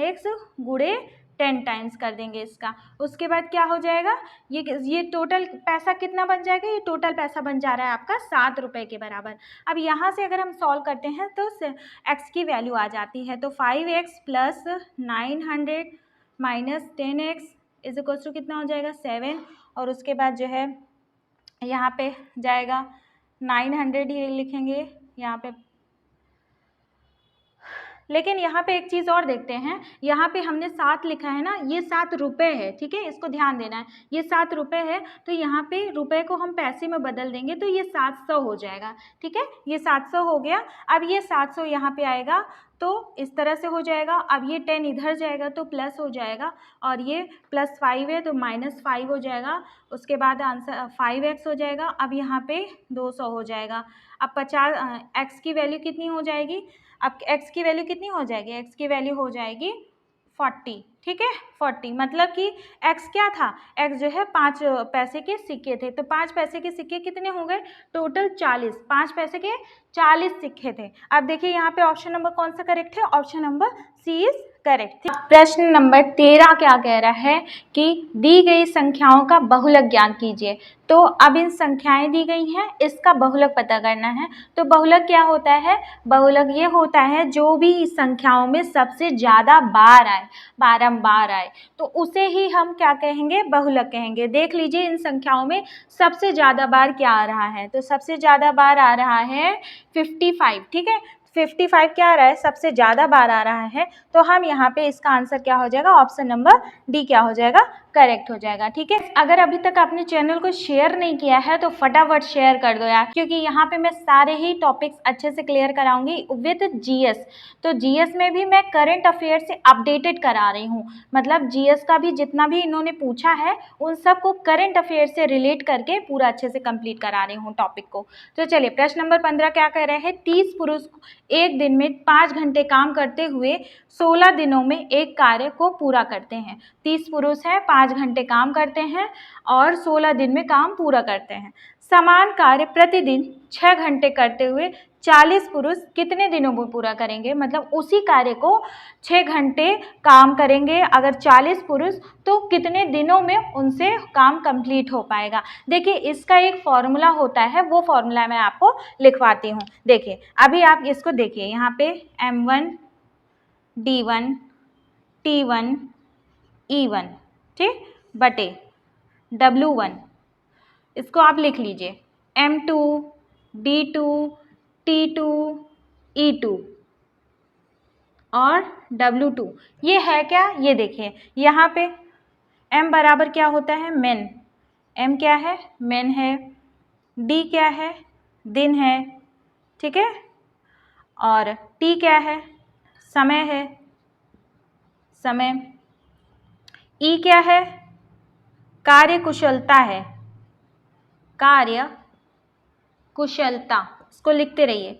x गुणे 10 टाइम्स कर देंगे इसका, उसके बाद क्या हो जाएगा, ये टोटल पैसा कितना बन जाएगा, ये टोटल पैसा बन जा रहा है आपका 7 रुपये के बराबर। अब यहाँ से अगर हम सॉल्व करते हैं तो x की वैल्यू आ जाती है, तो 5x + 900 -10x is equal to कितना हो जाएगा 7, और उसके बाद जो है यहाँ पे जाएगा 900 ही लिखेंगे यहाँ पे। लेकिन यहाँ पे एक चीज़ और देखते हैं, यहाँ पे हमने 7 लिखा है ना, ये 7 रुपये है, ठीक है, इसको ध्यान देना है, ये 7 रुपये है, तो यहाँ पे रुपये को हम पैसे में बदल देंगे तो ये 700 हो जाएगा, ठीक है, ये 700 हो गया। अब ये 700 यहाँ पे आएगा तो इस तरह से हो जाएगा। अब ये 10 इधर जाएगा तो प्लस हो जाएगा, और ये +5 है तो -5 हो जाएगा। उसके बाद आंसर 5x हो जाएगा। अब यहाँ पे 200 हो जाएगा। अब 50 x की वैल्यू कितनी हो जाएगी, अब x की वैल्यू कितनी हो जाएगी, x की वैल्यू हो जाएगी 40, ठीक है, 40, मतलब कि x क्या था, x जो है 5 पैसे के सिक्के थे, तो 5 पैसे के सिक्के कितने हो गए, टोटल 40, 5 पैसे के 40 सिक्के थे। अब देखिए यहाँ पे ऑप्शन नंबर कौन सा करेक्ट है, option number C is correct. प्रश्न नंबर 13 क्या कह रहा है कि दी गई संख्याओं का बहुलक ज्ञात कीजिए। तो अब इन संख्याएं दी गई हैं, इसका बहुलक पता करना है। तो बहुलक क्या होता है, बहुलक ये होता है जो भी इस संख्याओं में सबसे ज़्यादा बार आए, बारंबार आए, तो उसे ही हम क्या कहेंगे, बहुलक कहेंगे। देख लीजिए इन संख्याओं में सबसे ज़्यादा बार क्या आ रहा है, तो सबसे ज़्यादा बार आ रहा है 55, ठीक है, 55 क्या आ रहा है, सबसे ज़्यादा बार आ रहा है। तो हम यहाँ पे इसका आंसर क्या हो जाएगा, ऑप्शन नंबर डी क्या हो जाएगा, करेक्ट हो जाएगा, ठीक है। अगर अभी तक आपने चैनल को शेयर नहीं किया है तो फटाफट शेयर कर दो यार, क्योंकि यहाँ पे मैं सारे ही टॉपिक्स अच्छे से क्लियर कराऊंगी विद जीएस। तो जीएस में भी मैं करंट अफेयर से अपडेटेड करा रही हूँ, मतलब जीएस का भी जितना भी इन्होंने पूछा है उन सबको करंट अफेयर से रिलेट करके पूरा अच्छे से कंप्लीट करा रही हूँ टॉपिक को। तो चलिए प्रश्न नंबर 15 क्या कह रहे हैं, 30 पुरुष एक दिन में 5 घंटे काम करते हुए 16 दिनों में एक कार्य को पूरा करते हैं। 30 पुरुष हैं, 5 घंटे काम करते हैं और 16 दिन में काम पूरा करते हैं। समान कार्य प्रतिदिन 6 घंटे करते हुए 40 पुरुष कितने दिनों में पूरा करेंगे, मतलब उसी कार्य को 6 घंटे काम करेंगे अगर 40 पुरुष, तो कितने दिनों में उनसे काम कंप्लीट हो पाएगा। देखिए इसका एक फॉर्मूला होता है, वो फॉर्मूला मैं आपको लिखवाती हूँ। देखिए अभी आप इसको देखिए, यहाँ पे M1 D1 T1 E1, ठीक, बटे W1, इसको आप लिख लीजिए M2 D2 T2 E2 और W2। ये है क्या, ये देखिए यहाँ पे M बराबर क्या होता है, मेन, M क्या है, मेन है, D क्या है, दिन है, ठीक है, और T क्या है, समय है, समय, E क्या है, कार्य कुशलता है, कार्य कुशलता, इसको लिखते रहिए,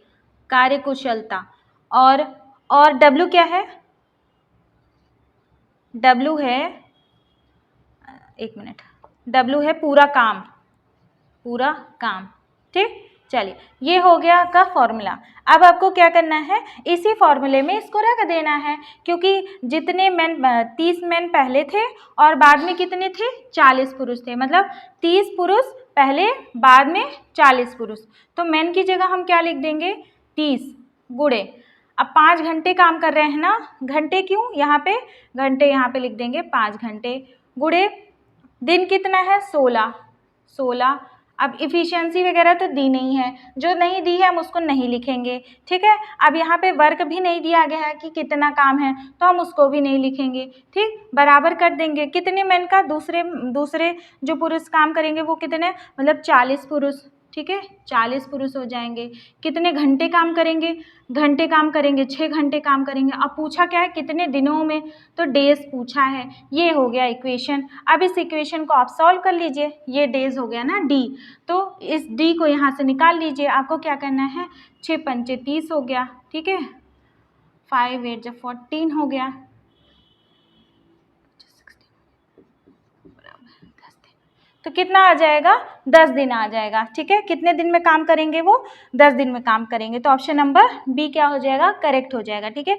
कार्य कुशलता, और W क्या है, W है, एक मिनट, W है पूरा काम, पूरा काम, ठीक। चलिए ये हो गया आपका फॉर्मूला। अब आपको क्या करना है, इसी फॉर्मूले में इसको रख देना है, क्योंकि जितने मैन 30 मैन पहले थे और बाद में कितने थे, 40 पुरुष थे, मतलब 30 पुरुष पहले बाद में 40 पुरुष। तो मैन की जगह हम क्या लिख देंगे, 30 गुणे, अब 5 घंटे काम कर रहे हैं ना, घंटे क्यों, यहाँ पे घंटे, यहाँ पे लिख देंगे 5 घंटे, गुणे दिन कितना है, 16। अब इफ़िशियंसी वगैरह तो दी नहीं है, जो नहीं दी है हम उसको नहीं लिखेंगे, ठीक है। अब यहाँ पे वर्क भी नहीं दिया गया है कि कितना काम है, तो हम उसको भी नहीं लिखेंगे, ठीक, बराबर कर देंगे कितने मैन का, दूसरे जो पुरुष काम करेंगे वो कितने, मतलब 40 पुरुष, ठीक है, 40 पुरुष हो जाएंगे। कितने घंटे काम करेंगे, घंटे काम करेंगे, 6 घंटे काम करेंगे। अब पूछा क्या है, कितने दिनों में, तो डेज पूछा है। ये हो गया इक्वेशन। अब इस इक्वेशन को आप सॉल्व कर लीजिए, ये डेज हो गया ना डी, तो इस डी को यहाँ से निकाल लीजिए। आपको क्या करना है, 6 पंचे 30 हो गया, ठीक है, 5 8 जब 14 हो गया, तो कितना आ जाएगा, 10 दिन आ जाएगा, ठीक है। कितने दिन में काम करेंगे वो, 10 दिन में काम करेंगे, तो ऑप्शन नंबर बी क्या हो जाएगा, करेक्ट हो जाएगा, ठीक है।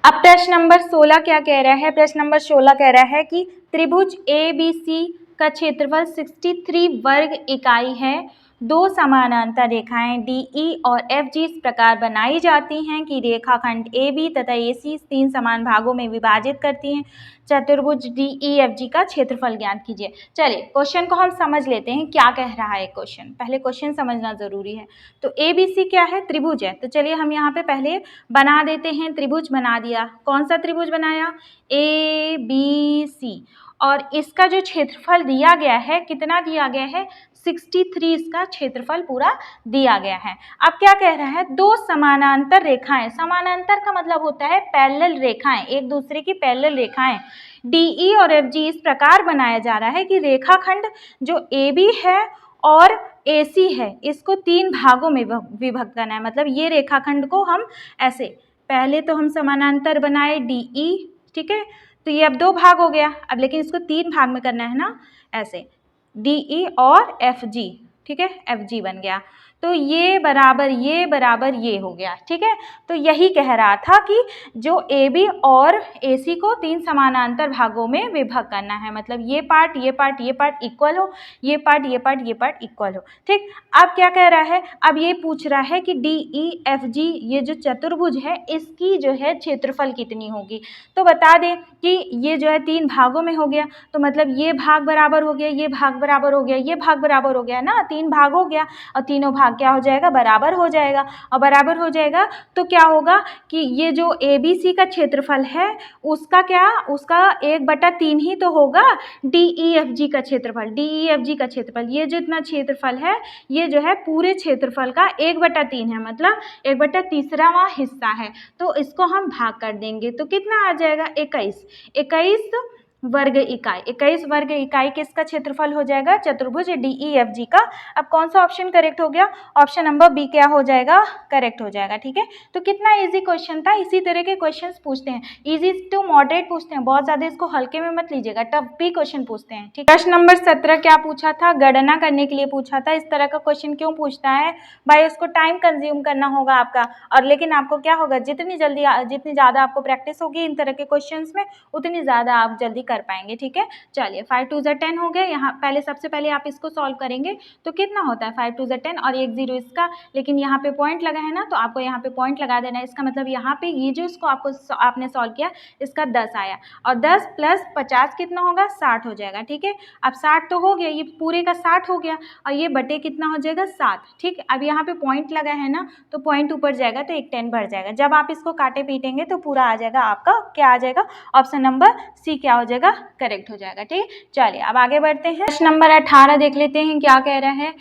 अब प्रश्न नंबर 16 क्या कह रहा है, प्रश्न नंबर 16 कह रहा है कि त्रिभुज ABC का क्षेत्रफल 63 वर्ग इकाई है, दो समानांतर रेखाएं DE और FG इस प्रकार बनाई जाती हैं कि रेखाखंड AB तथा AC 3 समान भागों में विभाजित करती हैं। चतुर्भुज DEFG का क्षेत्रफल ज्ञात कीजिए। चलिए क्वेश्चन को हम समझ लेते हैं, क्या कह रहा है क्वेश्चन। पहले क्वेश्चन समझना जरूरी है। तो ABC क्या है? त्रिभुज है। तो चलिए हम यहाँ पे पहले बना देते हैं। त्रिभुज बना दिया। कौन सा त्रिभुज बनाया? ABC। और इसका जो क्षेत्रफल दिया गया है, कितना दिया गया है? 63 इसका क्षेत्रफल पूरा दिया गया है। अब क्या कह रहा है? दो समानांतर रेखाएं, समानांतर का मतलब होता है पैरेलल रेखाएं, एक दूसरे की पैरेलल रेखाएं DE और FG इस प्रकार बनाया जा रहा है कि रेखाखंड जो AB है और AC है, इसको 3 भागों में विभक्त करना है। मतलब ये रेखाखंड को हम ऐसे, पहले तो हम समानांतर बनाए DE, ठीक है, तो ये अब 2 भाग हो गया। अब लेकिन इसको 3 भाग में करना है ना, ऐसे DE और FG, ठीक है, FG बन गया। तो ये बराबर ये हो गया, ठीक है। तो यही कह रहा था कि जो AB और AC को 3 समानांतर भागों में विभक्त करना है। मतलब ये पार्ट इक्वल हो, ये पार्ट इक्वल हो, ठीक। अब क्या कह रहा है? अब ये पूछ रहा है कि DEFG ये जो चतुर्भुज है, इसकी जो है क्षेत्रफल कितनी होगी। तो बता दें कि ये जो है 3 भागों में हो गया, तो मतलब ये भाग बराबर हो गया, ये भाग बराबर हो गया, ये भाग बराबर हो गया ना, 3 भाग हो गया और तीनों भाग क्या हो जाएगा? बराबर हो जाएगा। और बराबर हो जाएगा तो क्या होगा कि ये जो ABC का क्षेत्रफल है उसका क्या, उसका 1/3 ही तो होगा DEFG का क्षेत्रफल। DEFG का क्षेत्रफल, ये जो इतना क्षेत्रफल है, ये जो है पूरे क्षेत्रफल का 1/3 है, मतलब 1/3वां हिस्सा है। तो इसको हम भाग कर देंगे तो कितना आ जाएगा? 21 वर्ग इकाई। 21 वर्ग इकाई किसका क्षेत्रफल हो जाएगा? चतुर्भुज DEFG का। अब कौन सा ऑप्शन करेक्ट हो गया? ऑप्शन नंबर बी क्या हो जाएगा? करेक्ट हो जाएगा, ठीक है। तो कितना इजी क्वेश्चन था। इसी तरह के क्वेश्चंस पूछते हैं, इजी टू मॉडरेट पूछते हैं, बहुत ज्यादा इसको हल्के में मत लीजिएगा, टफ भी क्वेश्चन पूछते हैं, ठीक। प्रश्न नंबर 17 क्या पूछा था? गणना करने के लिए पूछा था। इस तरह का क्वेश्चन क्यों पूछता है भाई? उसको टाइम कंज्यूम करना होगा आपका, और लेकिन आपको क्या होगा, जितनी ज़्यादा आपको प्रैक्टिस होगी इन तरह के क्वेश्चंस में, उतनी ज़्यादा आप जल्दी कर पाएंगे, ठीक है। चलिए 5 2 10 हो गए। यहाँ पहले सबसे पहले आप इसको सॉल्व करेंगे तो कितना होता है? 5 2 10 और 1 0 इसका, लेकिन यहाँ पे पॉइंट लगा है ना, तो आपको यहाँ पे पॉइंट लगा देना है। इसका मतलब यहाँ पे ये जो इसको आपने सॉल्व किया, इसका 10 आया, और 10 + 50 कितना होगा? 60 हो जाएगा, ठीक है। अब 60 तो हो गया, ये पूरे का 60 हो गया, और ये बटे कितना हो जाएगा? 7, ठीक। अब यहाँ पे पॉइंट लगा है ना, तो पॉइंट ऊपर जाएगा तो एक 10 बढ़ जाएगा। जब आप इसको काटे पीटेंगे तो पूरा आ जाएगा आपका, क्या आ जाएगा? ऑप्शन नंबर सी क्या हो जाएगा? करेक्ट हो जाएगा, ठीक। चलिए अब आगे बढ़ते हैं। प्रश्न नंबर 18 देख लेते हैं, क्या कह रहा है।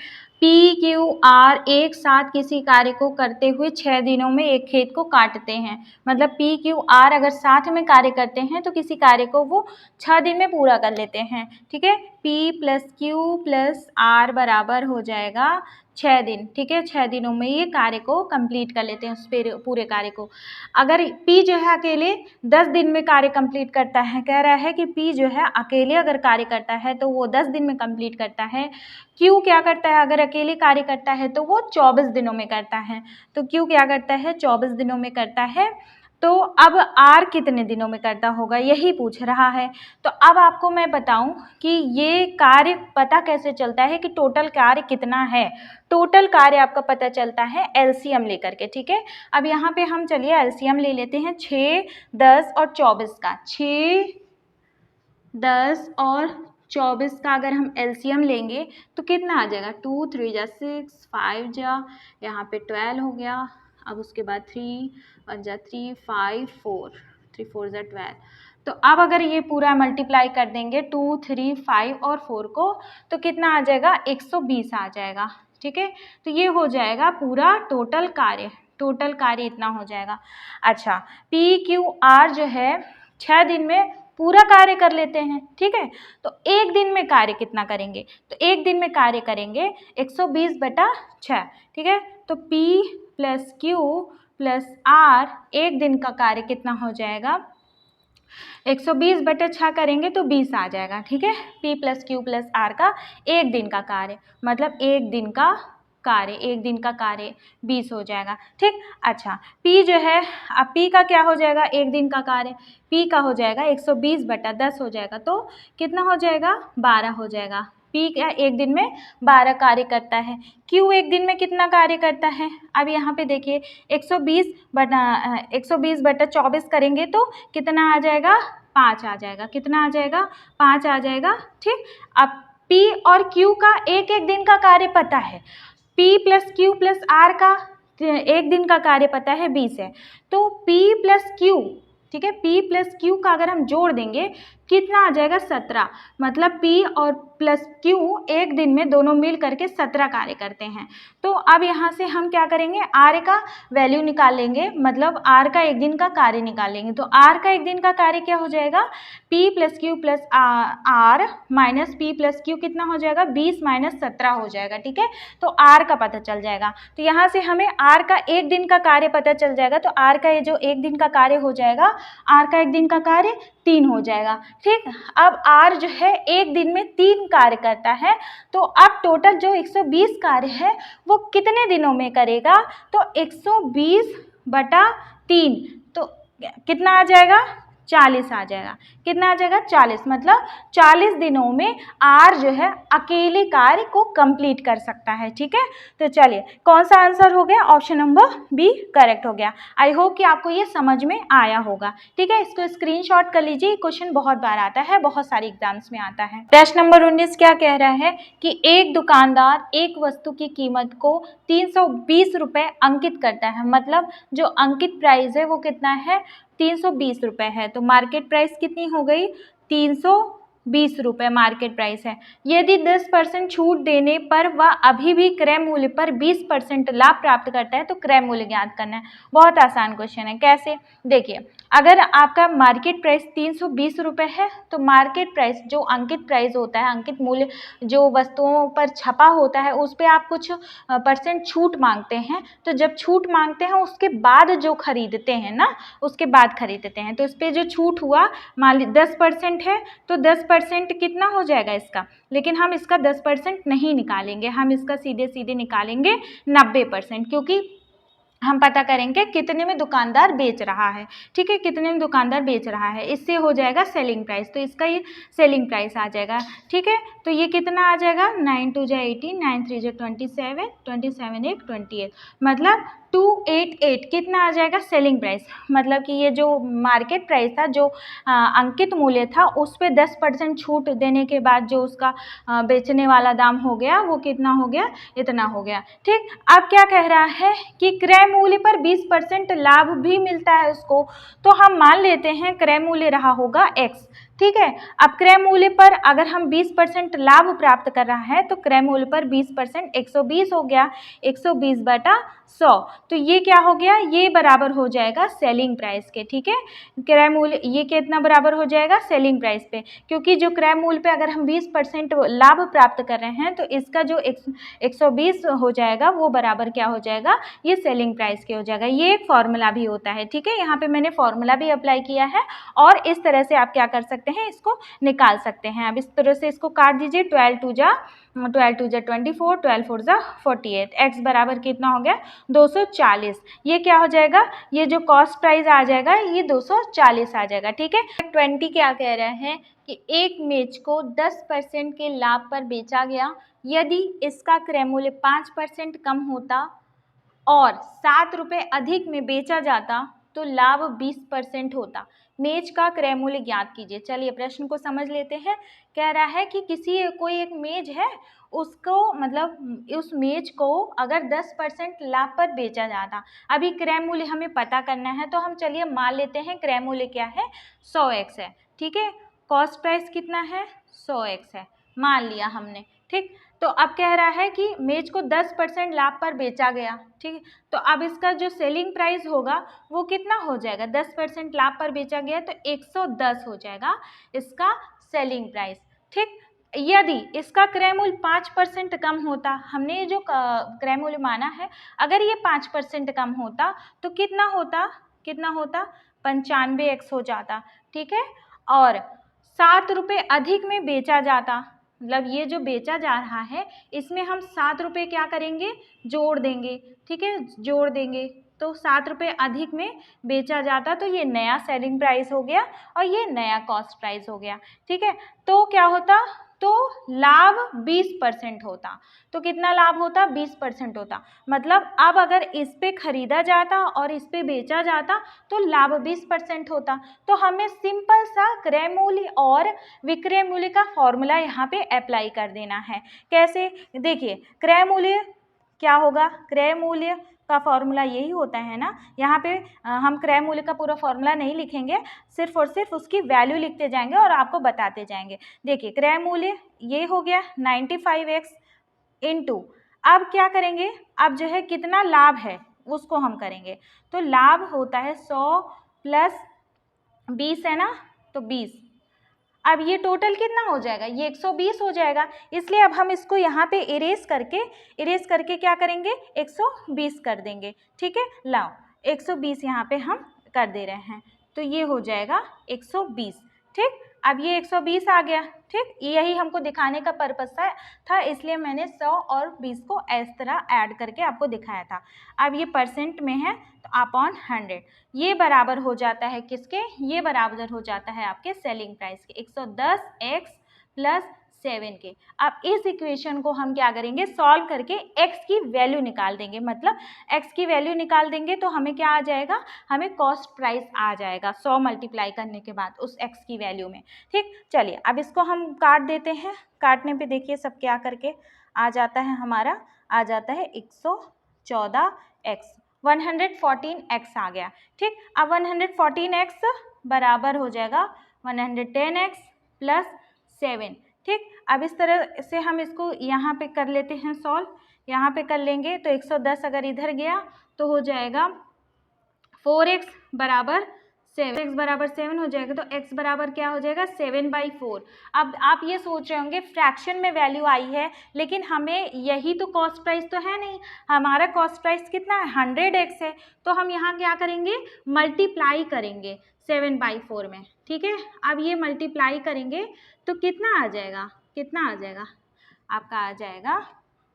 PQR एक साथ किसी कार्य को करते हुए 6 दिनों में एक खेत को काटते हैं। मतलब PQR अगर साथ में कार्य करते हैं तो किसी कार्य को वो 6 दिन में पूरा कर लेते हैं, ठीक है। P + Q + R बराबर हो जाएगा 6 दिन, ठीक है। 6 दिनों में ये कार्य को कंप्लीट कर लेते हैं, उस पूरे कार्य को। अगर P जो है अकेले 10 दिन में कार्य कंप्लीट करता है, कह रहा है कि P जो है अकेले अगर कार्य करता है तो वो 10 दिन में कंप्लीट करता है। Q क्या करता है? अगर अकेले कार्य करता है तो वो 24 दिनों में करता है। तो Q क्या करता है? 24 दिनों में करता है। तो अब R कितने दिनों में करता होगा, यही पूछ रहा है। तो अब आपको मैं बताऊं कि ये कार्य पता कैसे चलता है कि टोटल कार्य कितना है। टोटल कार्य आपका पता चलता है LCM लेकर के, ठीक है। अब यहाँ पे हम चलिए LCM ले लेते हैं 6, 10 और 24 का। 6, 10 और 24 का अगर हम LCM लेंगे तो कितना आ जाएगा? 2 3 जा 6, 5 जा, यहाँ पे 12 हो गया। अब उसके बाद 3 1 जा 3, 5 4, 3 4 जा 12। तो अब अगर ये पूरा मल्टीप्लाई कर देंगे 2 3 5 और 4 को, तो कितना आ जाएगा? 120 आ जाएगा, ठीक है। तो ये हो जाएगा पूरा टोटल कार्य इतना हो जाएगा। अच्छा, PQR जो है 6 दिन में पूरा कार्य कर लेते हैं, ठीक है। तो एक दिन में कार्य कितना करेंगे? तो एक दिन में कार्य करेंगे 120/6, ठीक है। तो P + Q + R एक दिन का कार्य कितना हो जाएगा? 120/6 करेंगे तो 20 आ जाएगा, ठीक है। P + Q + R का एक दिन का कार्य, मतलब एक दिन का कार्य 20 हो जाएगा, ठीक। अच्छा, P जो है, अब P का क्या हो जाएगा? एक दिन का कार्य, P का हो जाएगा 120/10 हो जाएगा, तो कितना हो जाएगा? 12 हो जाएगा, P क्या एक दिन में 12 कार्य करता है, Q एक दिन में कितना कार्य करता है। अब यहाँ पे देखिए 120 बटा 24 करेंगे तो कितना आ जाएगा, 5 आ जाएगा। कितना आ जाएगा, 5 आ जाएगा। ठीक, अब P और Q का एक एक दिन का कार्य पता है, P plus Q plus R का एक दिन का कार्य पता है 20 है, तो P प्लस Q, ठीक है, P प्लस Q का अगर हम जोड़ देंगे कितना आ जाएगा, 17। मतलब P और प्लस Q एक दिन में दोनों मिल करके 17 कार्य करते हैं। तो अब यहाँ से हम क्या करेंगे, R का वैल्यू निकाल लेंगे, मतलब R का एक दिन का कार्य निकालेंगे। तो R का एक दिन का कार्य क्या हो जाएगा, P plus Q plus R minus P plus Q कितना हो जाएगा, 20 माइनस 17 हो जाएगा। ठीक है, तो R का पता चल जाएगा। तो यहाँ से हमें R का एक दिन का कार्य पता चल जाएगा। तो R का ये जो एक दिन का कार्य हो जाएगा, R का एक दिन का कार्य 3 हो जाएगा। ठीक, अब R जो है एक दिन में 3 कार्य करता है, तो अब टोटल जो 120 कार्य है वो कितने दिनों में करेगा, तो 120 बटा 3, तो कितना आ जाएगा, 40 आ जाएगा। कितना आ जाएगा, 40। मतलब 40 दिनों में R जो है अकेले कार्य को कंप्लीट कर सकता है। ठीक है, तो चलिए कौन सा आंसर हो गया, ऑप्शन नंबर बी करेक्ट हो गया। आई होप कि आपको ये समझ में आया होगा। ठीक है, इसको स्क्रीनशॉट कर लीजिए, क्वेश्चन बहुत बार आता है, बहुत सारे एग्जाम्स में आता है। प्रश्न नंबर 19 क्या कह रहा है कि एक दुकानदार एक वस्तु की कीमत को 320 रुपये अंकित करता है। मतलब जो अंकित प्राइस है वो कितना है, 320 रुपये है। तो मार्केट प्राइस कितनी हो गई, 320 रुपये मार्केट प्राइस है। यदि 10% छूट देने पर वह अभी भी क्रय मूल्य पर 20% लाभ प्राप्त करता है तो क्रय मूल्य ज्ञात करना है। बहुत आसान क्वेश्चन है। कैसे, देखिए अगर आपका मार्केट प्राइस 320 रुपये है तो मार्केट प्राइस जो अंकित प्राइस होता है, अंकित मूल्य जो वस्तुओं पर छपा होता है उस पर आप कुछ परसेंट छूट मांगते हैं। तो जब छूट मांगते हैं उसके बाद जो खरीदते हैं ना, उसके बाद खरीदते हैं, तो इस पर जो छूट हुआ मान ली 10% है, तो 10% कितना हो जाएगा इसका, लेकिन हम इसका 10% नहीं निकालेंगे, हम इसका सीधे सीधे निकालेंगे 90%, क्योंकि हम पता करेंगे कितने में दुकानदार बेच रहा है। ठीक है, कितने में दुकानदार बेच रहा है, इससे हो जाएगा सेलिंग प्राइस। तो इसका ये सेलिंग प्राइस आ जाएगा। ठीक है, तो ये कितना आ जाएगा, 9 2 जा 18, 9 3 जा 27, 27 1 28, मतलब 288 कितना आ जाएगा, सेलिंग प्राइस। मतलब कि ये जो मार्केट प्राइस था, जो अंकित मूल्य था, उस पर 10% छूट देने के बाद जो उसका बेचने वाला दाम हो गया वो कितना हो गया, इतना हो गया। ठीक, अब क्या कह रहा है कि क्रय मूल्य पर 20% लाभ भी मिलता है उसको। तो हम मान लेते हैं क्रय मूल्य रहा होगा x। ठीक है, अब क्रय मूल्य पर अगर हम 20% लाभ प्राप्त कर रहा है तो क्रय मूल्य पर 20% 120 हो गया, 120 बटा 100, तो ये क्या हो गया, ये बराबर हो जाएगा सेलिंग प्राइस के। ठीक है, क्रय मूल्य ये कितना बराबर हो जाएगा, सेलिंग प्राइस पे, क्योंकि जो क्रय मूल्य पे अगर हम 20% लाभ प्राप्त कर रहे हैं तो इसका जो 120 हो जाएगा वो बराबर क्या हो जाएगा, ये सेलिंग प्राइस के हो जाएगा। ये एक फॉर्मूला भी होता है। ठीक है, यहाँ पे मैंने फॉर्मूला भी अप्लाई किया है और इस तरह से आप क्या कर सकते हैं, इसको निकाल सकते हैं। अब इस तरह से इसको काट दीजिए, 12 2 जा 24, 12 4 जा 48, x बराबर कितना हो गया, 240। ये क्या हो जाएगा, ये जो कॉस्ट प्राइस आ जाएगा ये 240 आ जाएगा। ठीक है, 20 क्या कह रहा है कि एक मेज को 10% के लाभ पर बेचा गया, यदि इसका क्रय मूल्य 5% कम होता और 7 रुपये अधिक में बेचा जाता तो लाभ 20% होता। मेज का क्रय मूल्य ज्ञात कीजिए। चलिए प्रश्न को समझ लेते हैं। कह रहा है कि कोई एक मेज है, उसको मतलब उस मेज को अगर 10% लाभ पर बेचा जाता, अभी क्रय मूल्य हमें पता करना है, तो हम चलिए मान लेते हैं क्रय मूल्य क्या है, 100x है। ठीक है, कॉस्ट प्राइस कितना है, 100x है, मान लिया हमने। ठीक, तो अब कह रहा है कि मेज को 10% लाभ पर बेचा गया। ठीक है, तो अब इसका जो सेलिंग प्राइस होगा वो कितना हो जाएगा, 10% लाभ पर बेचा गया तो 110 हो जाएगा इसका सेलिंग प्राइस। ठीक, यदि इसका क्रय मूल्य 5% कम होता, हमने जो क्रय मूल्य माना है, अगर ये 5% कम होता तो कितना होता 95x हो जाता। ठीक है, और 7 रुपये अधिक में बेचा जाता, मतलब ये जो बेचा जा रहा है इसमें हम 7 रुपये क्या करेंगे, जोड़ देंगे। ठीक है, जोड़ देंगे तो 7 रुपये अधिक में बेचा जाता, तो ये नया सेलिंग प्राइस हो गया और ये नया कॉस्ट प्राइस हो गया। ठीक है, तो क्या होता, तो लाभ 20% होता। तो कितना लाभ होता? 20% होता। मतलब अब अगर इस पे खरीदा जाता और इस पे बेचा जाता तो लाभ 20% होता। तो हमें सिंपल सा क्रय मूल्य और विक्रय मूल्य का फॉर्मूला यहाँ पे अप्लाई कर देना है। कैसे? देखिए, क्रय मूल्य क्या होगा? क्रय मूल्य का फॉर्मूला यही होता है ना। यहाँ पे हम क्रय मूल्य का पूरा फॉर्मूला नहीं लिखेंगे, सिर्फ और सिर्फ उसकी वैल्यू लिखते जाएंगे और आपको बताते जाएंगे। देखिए, क्रय मूल्य ये हो गया 95x इंटू, अब क्या करेंगे? अब जो है कितना लाभ है उसको हम करेंगे। तो लाभ होता है 100 प्लस 20 है ना, तो 20। अब ये टोटल कितना हो जाएगा? ये 120 हो जाएगा। इसलिए अब हम इसको यहाँ पे इरेज करके क्या करेंगे? 120 कर देंगे। ठीक है, लाओ 120 यहाँ पे हम कर दे रहे हैं, तो ये हो जाएगा 120। ठीक, अब ये 120 आ गया। ठीक, यही हमको दिखाने का पर्पस था, इसलिए मैंने 100 और 20 को इस तरह ऐड करके आपको दिखाया था। अब ये परसेंट में है तो अपॉन 100, ये बराबर हो जाता है किसके? ये बराबर हो जाता है आपके सेलिंग प्राइस के, 110x प्लस 7 के। अब इस इक्वेशन को हम क्या करेंगे? सॉल्व करके x की वैल्यू निकाल देंगे। मतलब x की वैल्यू निकाल देंगे तो हमें क्या आ जाएगा? हमें कॉस्ट प्राइस आ जाएगा 100 मल्टीप्लाई करने के बाद उस x की वैल्यू में। ठीक, चलिए अब इसको हम काट देते हैं। काटने पे देखिए सब क्या करके आ जाता है हमारा, आ जाता है 114x, 114x आ गया। ठीक, अब 114x बराबर हो जाएगा 110x प्लस 7। ठीक, अब इस तरह से हम इसको यहाँ पे कर लेते हैं सॉल्व। यहाँ पे कर लेंगे तो 110 अगर इधर गया तो हो जाएगा 4x बराबर 7, x बराबर 7 हो जाएगा। तो x बराबर क्या हो जाएगा? 7/4। अब आप ये सोच रहे होंगे फ्रैक्शन में वैल्यू आई है, लेकिन हमें यही तो कॉस्ट प्राइस तो है नहीं। हमारा कॉस्ट प्राइस कितना है? 100x है। तो हम यहाँ क्या करेंगे? मल्टीप्लाई करेंगे 7/4 में। ठीक है, अब ये मल्टीप्लाई करेंगे तो कितना आ जाएगा? कितना आ जाएगा? आपका आ जाएगा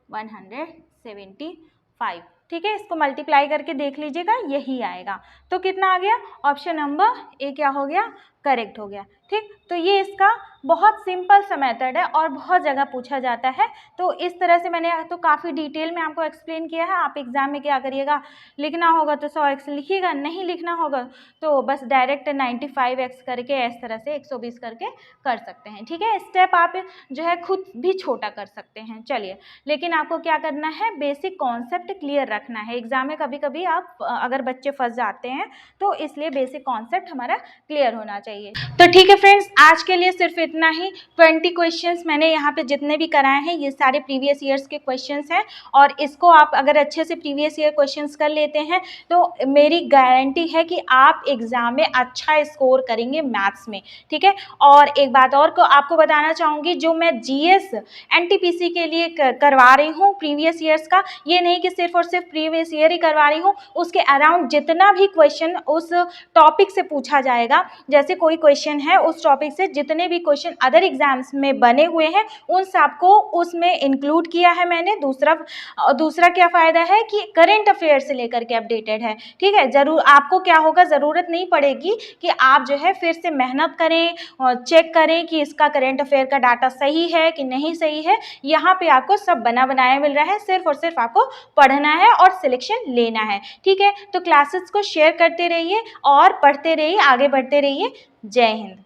175। ठीक है, इसको मल्टीप्लाई करके देख लीजिएगा, यही आएगा। तो कितना आ गया? ऑप्शन नंबर ए क्या हो गया? करेक्ट हो गया। ठीक, तो ये इसका बहुत सिंपल सा मेथड है और बहुत जगह पूछा जाता है। तो इस तरह से मैंने तो काफ़ी डिटेल में आपको एक्सप्लेन किया है। आप एग्जाम में क्या करिएगा? लिखना होगा तो 100x लिखिएगा, नहीं लिखना होगा तो बस डायरेक्ट 95x करके इस तरह से 120 करके कर सकते हैं। ठीक है, स्टेप आप जो है खुद भी छोटा कर सकते हैं। चलिए, लेकिन आपको क्या करना है? बेसिक कॉन्सेप्ट क्लियर रखना है। एग्जाम में कभी कभी आप अगर बच्चे फंस जाते हैं तो इसलिए बेसिक कॉन्सेप्ट हमारा क्लियर होना चाहिए। तो ठीक है फ्रेंड्स, आज के लिए सिर्फ इतना ही। 20 क्वेश्चंस मैंने यहाँ पे जितने भी कराए हैं ये सारे प्रीवियस ईयर्स के क्वेश्चंस हैं, और इसको आप अगर अच्छे से प्रीवियस ईयर क्वेश्चंस कर लेते हैं तो मेरी गारंटी है कि आप एग्जाम में अच्छा स्कोर करेंगे मैथ्स में। ठीक है, और एक बात और को आपको बताना चाहूँगी, जो मैं जीएस एनटीपीसी के लिए करवा रही हूँ प्रीवियस ईयर्स का, ये नहीं कि सिर्फ और सिर्फ प्रीवियस ईयर ही करवा रही हूँ, उसके अराउंड जितना भी क्वेश्चन उस टॉपिक से पूछा जाएगा, जैसे कोई क्वेश्चन है उस टॉपिक से जितने भी क्वेश्चन अदर एग्जाम्स में बने हुए हैं उन सबको उसमें इंक्लूड किया है मैंने। दूसरा क्या फ़ायदा है कि करंट अफेयर से लेकर के अपडेटेड है। ठीक है, जरूर आपको क्या होगा, ज़रूरत नहीं पड़ेगी कि आप जो है फिर से मेहनत करें और चेक करें कि इसका करंट अफेयर का डाटा सही है कि नहीं सही है। यहाँ पे आपको सब बना बनाया मिल रहा है, सिर्फ और सिर्फ आपको पढ़ना है और सिलेक्शन लेना है। ठीक है, तो क्लासेस को शेयर करते रहिए और पढ़ते रहिए, आगे बढ़ते रहिए। जय हिंद।